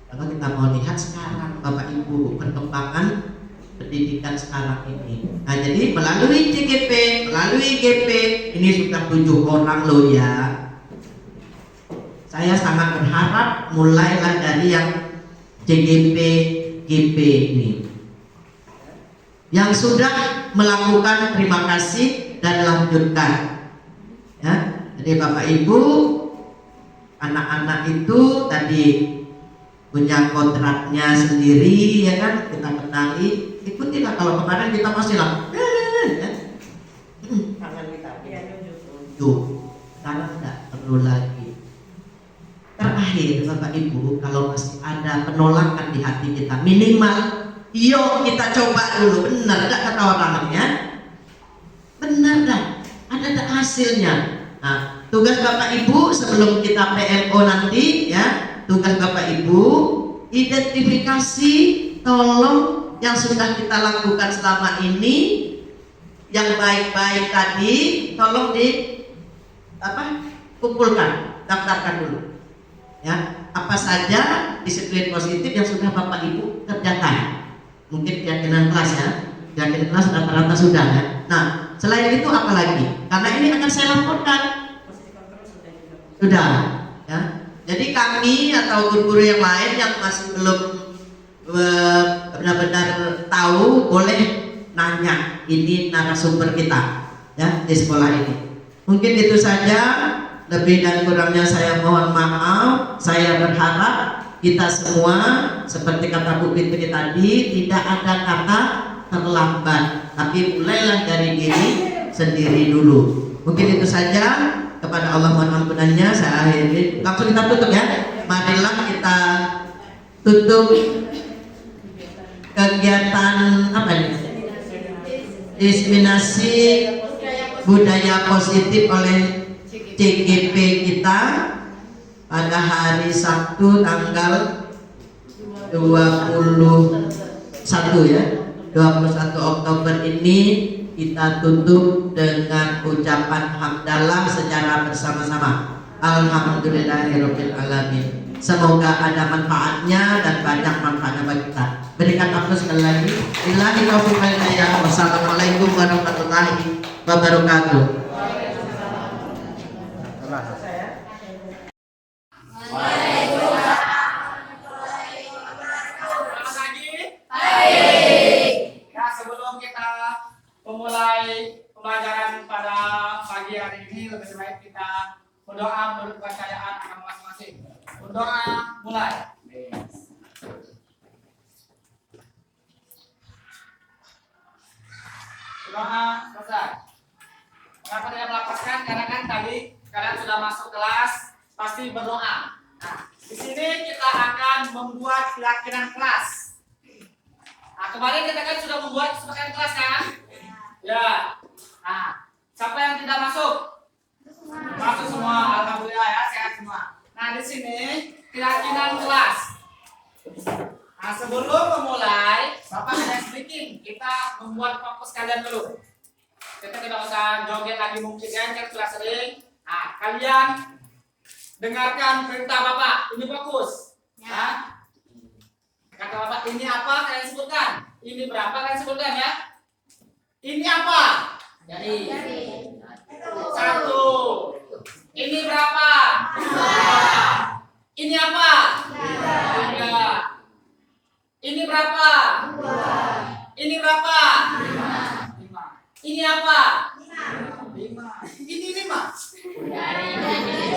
Kalau kita mau lihat sekarang Bapak Ibu perkembangan pendidikan sekarang ini. Nah, jadi melalui CGP, melalui GP, ini sudah 7 orang loh ya. Saya sangat berharap mulailah dari yang CGP, GP ini. Yang sudah melakukan terima kasih dan lanjutkan. Ya, jadi Bapak Ibu, anak-anak itu tadi punya kontraknya sendiri ya kan, kita kenali, ikutilah. Kalau kemarin kita masih lah ya. Tangan kita tunjuk, sekarang tidak perlu lagi. Terakhir Bapak Ibu, kalau masih ada penolakan di hati kita, minimal yuk kita coba dulu. Benar tidak kata orangnya? Benar dah, ada hasilnya. Nah, tugas Bapak Ibu sebelum kita PMO nanti ya, tugas Bapak Ibu identifikasi, tolong yang sudah kita lakukan selama ini, yang baik-baik tadi, tolong kumpulkan, daftarkan dulu. Ya, apa saja disiplin positif yang sudah Bapak Ibu kerjakan. Mungkin keyakinan kelas ya, keyakinan kelas rata-rata sudah ya. Nah, selain itu apa lagi? Karena ini akan saya laporkan. Sudah, ya. Jadi kami atau guru-guru yang lain yang masih belum benar-benar tahu, boleh nanya ini narasumber kita ya di sekolah ini. Mungkin itu saja, lebih dan kurangnya saya mohon maaf. Saya berharap kita semua seperti kata Bu Fitri tadi, tidak ada kata terlambat, tapi mulailah dari diri sendiri dulu. Mungkin itu saja. Kepada Allah mohon ampunannya, saya akhiri. Langsung kita tutup ya. Marilah kita tutup kegiatan apa ini? Diseminasi budaya positif oleh CGP kita pada hari Sabtu tanggal 21 ya, 21 Oktober ini. Kita tutup dengan ucapan hamdalah secara bersama-sama. Alhamdulillahirabbil alamin. Semoga ada manfaatnya dan banyak manfaatnya bagi kita. Berikan aplaus sekali lagi. Billahi taufiq wal hidayah. Wassalamualaikum warahmatullahi wabarakatuh. Memulai pembelajaran pada pagi hari ini, lebih baik kita berdoa menurut kepercayaan agama masing-masing. Berdoa mulai. Berdoa selesai. Kenapa tidak melapaskan? Karena kan tadi kalian sudah masuk kelas, pasti berdoa. Nah, di sini kita akan membuat keyakinan kelas. Nah, kemarin kita kan sudah membuat keyakinan kelas kan? Ya. Nah, siapa yang tidak masuk? Masuk semua, alhamdulillah ya, sehat semua. Nah, di sini keyakinan kelas. Nah, sebelum memulai, Bapak ada sedikit kita membuat fokus kalian dulu. Kita tidak usah joget lagi mungkin kan sudah sering. Nah, kalian dengarkan perintah Bapak. Ini fokus. Ya. Kata Bapak, ini apa kalian sebutkan? Ini berapa kalian sebutkan ya? Ini apa? Jadi 1, Ini berapa? Ini apa? 3. Ini berapa? Ini berapa? 5. Ini apa? 5. Ini 5.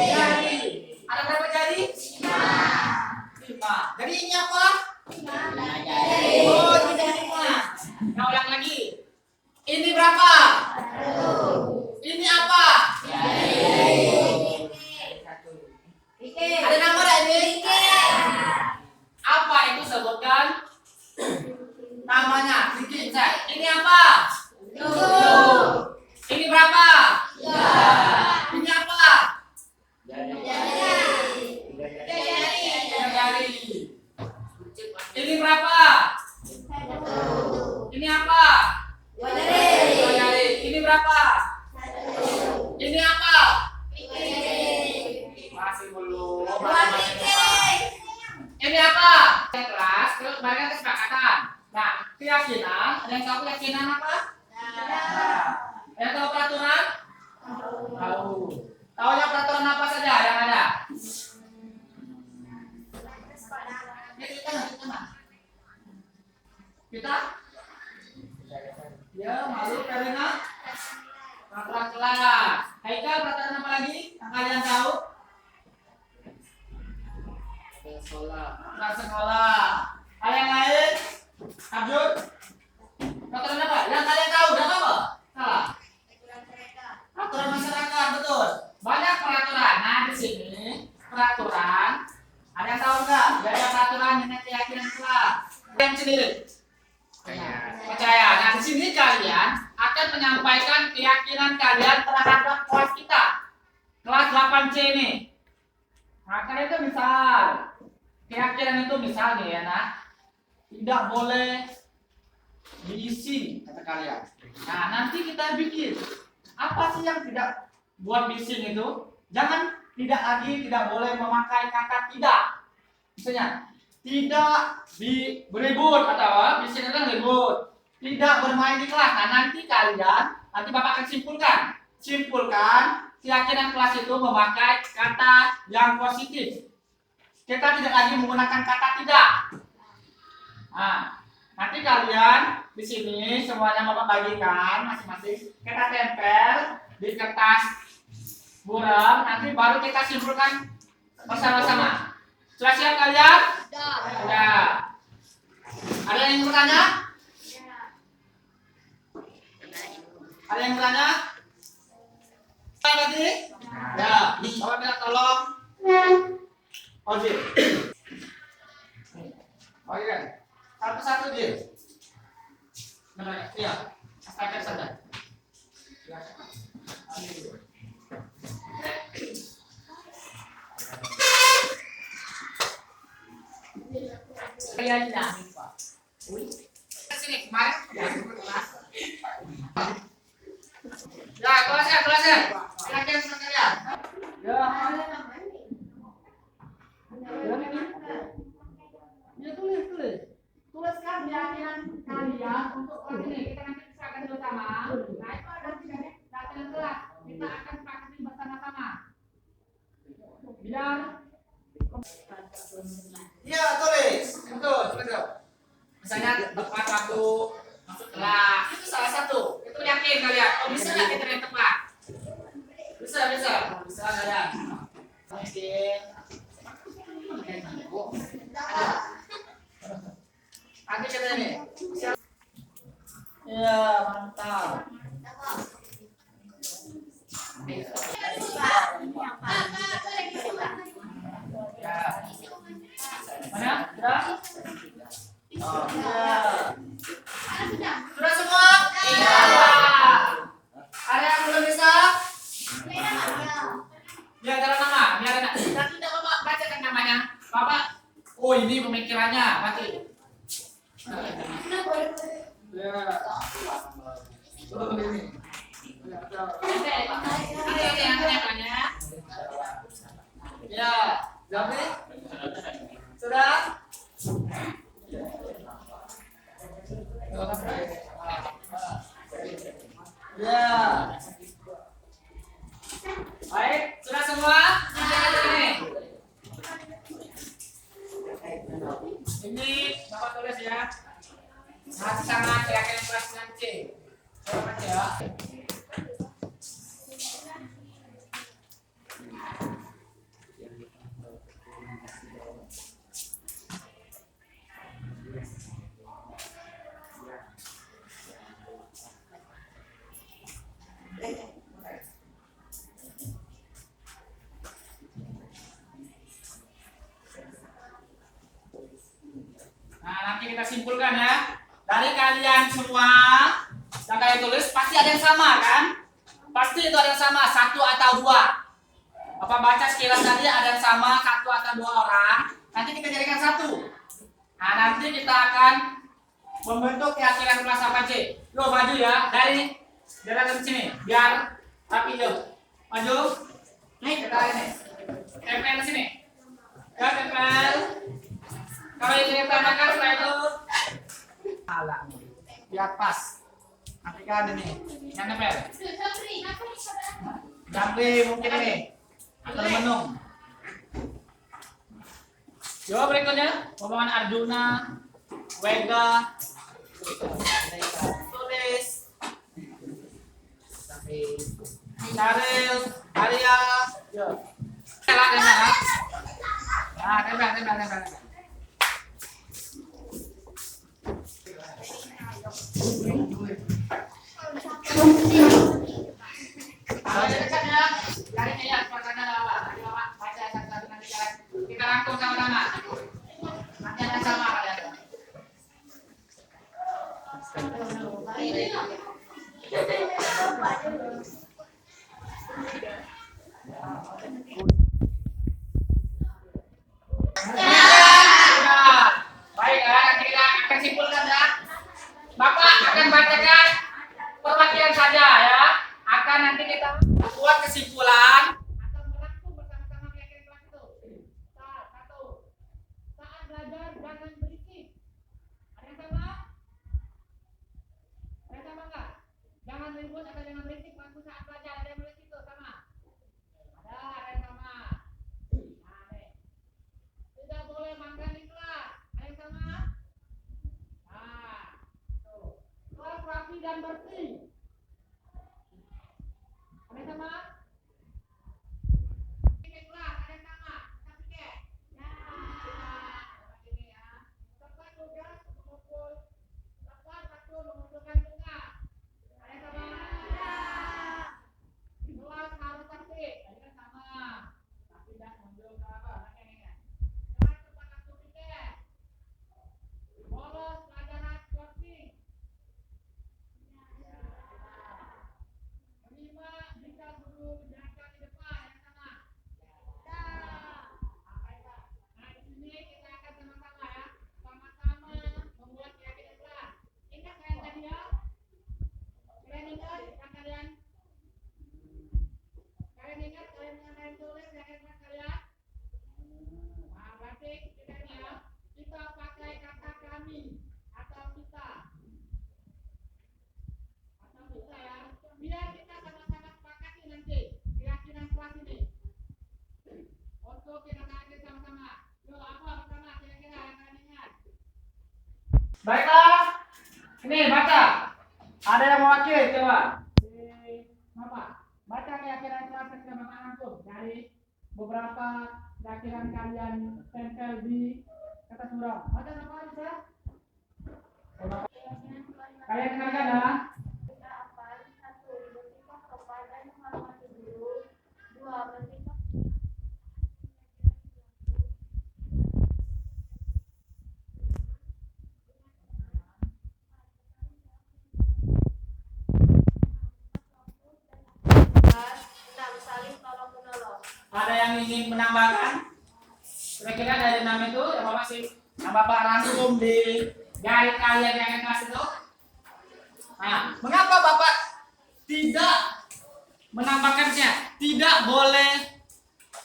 Jari. Ada berapa jari? 5. Jadi ini apa? 5 jari. Oh, ini 5. Nah, ulang lagi. Ini berapa? 1. Ini apa? Jari. 1. Ada nama tak ini? Apa itu sebutkan? Namanya. Sedikit saya. Ini apa? 7. Ini berapa? 3. Ini apa? Jari. Ini berapa? 1. Ini apa? 2 jari. Ini berapa? 1. Ini apa? 3 jari. Masih belum. Ini apa? Yang keras, terus bagian kesepakatan. Nah, keyakinan. Ada yang tahu keyakinan apa? Ada yang tahu peraturan? Tahu. Tahu ya peraturan apa saja yang ada? Kita? Ya, malu karena peraturan kelas. Haikal, peraturan apa lagi yang kalian tahu? Peraturan sekolah. Ada yang lain? Abjud? Peraturan apa? Yang kalian tahu dan apa? Salah. Peraturan masyarakat, betul. Banyak peraturan. Nah, di sini peraturan. Ada yang tahu enggak? Ada peraturan dengan keyakinan kelas. Yang sendiri. Percaya. Nah, di sini kalian akan menyampaikan keyakinan kalian terhadap kelas kita. Kelas 8C ini. Nah, kalian itu misal. Keyakinan itu misal nih ya, nah. Tidak boleh bising, kata kalian. Nah, nanti kita bikin. Apa sih yang tidak buat bising itu? Jangan tidak boleh memakai kata tidak. Misalnya, tidak beribut atau bising itu ribut. Tidak bermain di kelas. Nah, nanti Bapak akan simpulkan keyakinan kelas itu memakai kata yang positif. Kita tidak lagi menggunakan kata tidak. Nah, nanti kalian di sini semuanya Bapak bagikan masing-masing. Kita tempel di kertas buram. Nanti baru kita simpulkan bersama-sama. Sudah siap kalian? Sudah. Ada yang bertanya? Ada yang bertanya? Tadi? Ya. Bapak minta tolong. Oke. Oke. Satu-satu dia. Iya. Astaga saja. Kalian dah. Sini kemarin. Ya, kelasnya. Silakan sekalian. Ya. Ya tuliskan keyakinan kalian untuk kelas ini. Kita nanti disahkan bersama. Nah, itu ada keyakinan kelas. Kita akan sepakati bersama-sama. Biar iya, tulis. Betul. Misalnya tepat waktu masuk kelas. Itu salah satu. Itu yakin kalian. Oh, bisa nggak kita yang tepat? Bisa kalian. Yakin. Nanti kita ini. Ya, mantap. Ya. Mana? Sudah? Oh, ya. Sudah semua? Iya. Ada yang belum bisa? Biar ada nama, nanti tidak Bapak bacakan namanya. Bapak, oh ini pemikirannya, mati. Ya. Ya, jadi sudah. Ya. Baik, sudah semua. pasangan keyakinan kelas dengan C. Coba baca ya. Nah, nanti kita simpulkan ya. Dari kalian semua yang kalian tulis pasti ada yang sama kan? Pasti itu ada yang sama, satu atau dua. Apa baca sekilas tadi ada yang sama, satu atau dua orang. Nanti kita jadikan satu. Nah, nanti kita akan membentuk keyakinan kelas apa C. Lo maju ya dari ke sini biar rapi yuk. Maju. Naik kita ini. Tempel ke sini. Ya, tempel. Kalau ini tambahkan setelah itu alat biar pas. Nanti kan ini yang nempel. Jambi mungkin ini atau menung. Yo berikutnya hubungan Arjuna, Wega, tulis, Syaril, Arya, yo. Tempel. Nah, tempel. Kita rangkum sama-sama. Nanti ada sama kalian. Baik, nanti kita akan simpulkan ya. Bapak akan bacakan perwakilan saja ya. Akan nanti kita buat kesimpulan atau merangkum bersama-sama keyakinan kelas itu. Satu. Saat belajar jangan berisik. Ada yang sama? Ada yang sama enggak? Jangan ribut atau jangan berisik waktu saat belajar. Ada yang berisik tuh sama? Ada yang sama. Nah, nih. Tidak boleh makan di kelas. Ada yang sama? Nah, tuh. Kelas rapi dan bersih. Ada yang sama? Ini kelas, ada yang sama? Kita pikir. Ya. Ini ya. Tepat tugas mengumpul. Tepat waktu mengumpulkan tugas. Ada yang sama? Ya. Kelas harus tertib. Tadi kan sama. Tapi tidak mundur ke apa? Ini ya. Kelas tepat waktu pikir. Bolos pelajaran closing. Kelima, jika guru menjelaskan di depan yang sama. Ya. Nah, di sini kita akan sama-sama ya, sama-sama membuat keyakinan kelas. Ingat kalian tadi ya? Kalian ingat yang kalian ingat kalian tulis keyakinan kelas kalian? Nah, berarti kita ya, kita pakai kata kami atau kita. Ya, biar kita sama-sama sepakati nanti keyakinan kelas ini. Untuk kita nanti sama-sama. Yuk, apa pertama kira-kira yang kalian ingat? Baiklah. Ini baca. Ada yang mewakili coba. Bapak, baca keyakinan kelas yang kita bakal rangkum dari beberapa keyakinan kalian tempel di kata surau. Baca apa bisa? Kalian dengarkan ya. Ada yang ingin menambahkan? Kira-kira dari 6 itu yang Bapak sih, yang Bapak rangkum di garis kalian yang kelas itu? Nah, mengapa Bapak tidak menambahkannya? Tidak boleh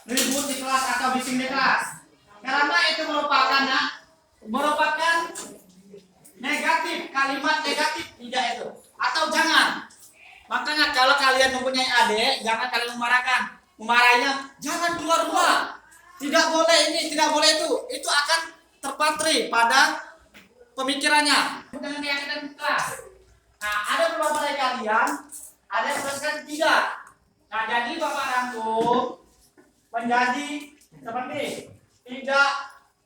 ribut di kelas atau bising di kelas. Karena itu merupakan negatif, kalimat negatif tidak itu. Atau jangan. Makanya kalau kalian mempunyai adik, jangan kalian memarahinya, jangan keluar-keluar. Tidak boleh ini, tidak boleh itu. Itu akan terpatri pada pemikirannya. Dengan keyakinan kalian ada yang tuliskan 3. Nah, jadi Bapak rangkum menjadi seperti tidak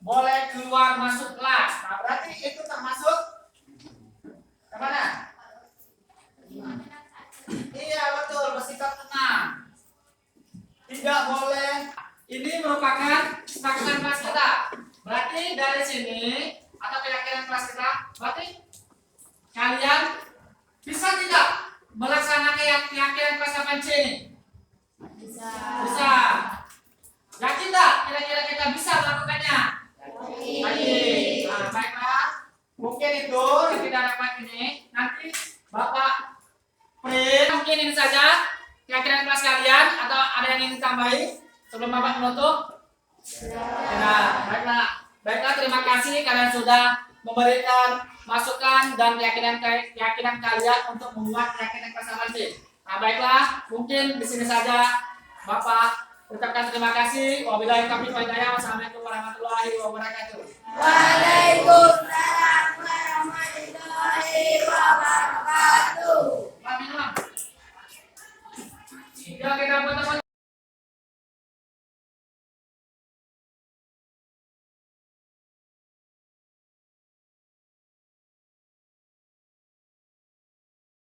boleh keluar masuk kelas. Nah, berarti itu termasuk kemana? Iya betul, bersikap tenang. Tidak boleh. Ini merupakan kesepakatan kelas kita. Berarti dari sini atau keyakinan kelas kita, berarti kalian bisa tidak melaksanakan keyakinan kelas 8C ini? Bisa. Yakin tak? Kira-kira kita bisa melakukannya? Yakin. Nah, baiklah. Mungkin itu yang kita dapat ini. Nanti Bapak print. Mungkin ini saja keyakinan kelas kalian atau ada yang ingin ditambahi sebelum Bapak menutup? Nah, baiklah. Baiklah, terima kasih kalian sudah memberikan masukan dan keyakinan kalian untuk membuat keyakinan kelas 8C. Nah, baiklah, mungkin di sini saja Bapak ucapkan terima kasih. Wabillahi taufiq wal hidayah. Wassalamualaikum warahmatullahi wabarakatuh. Waalaikumsalam warahmatullahi wabarakatuh.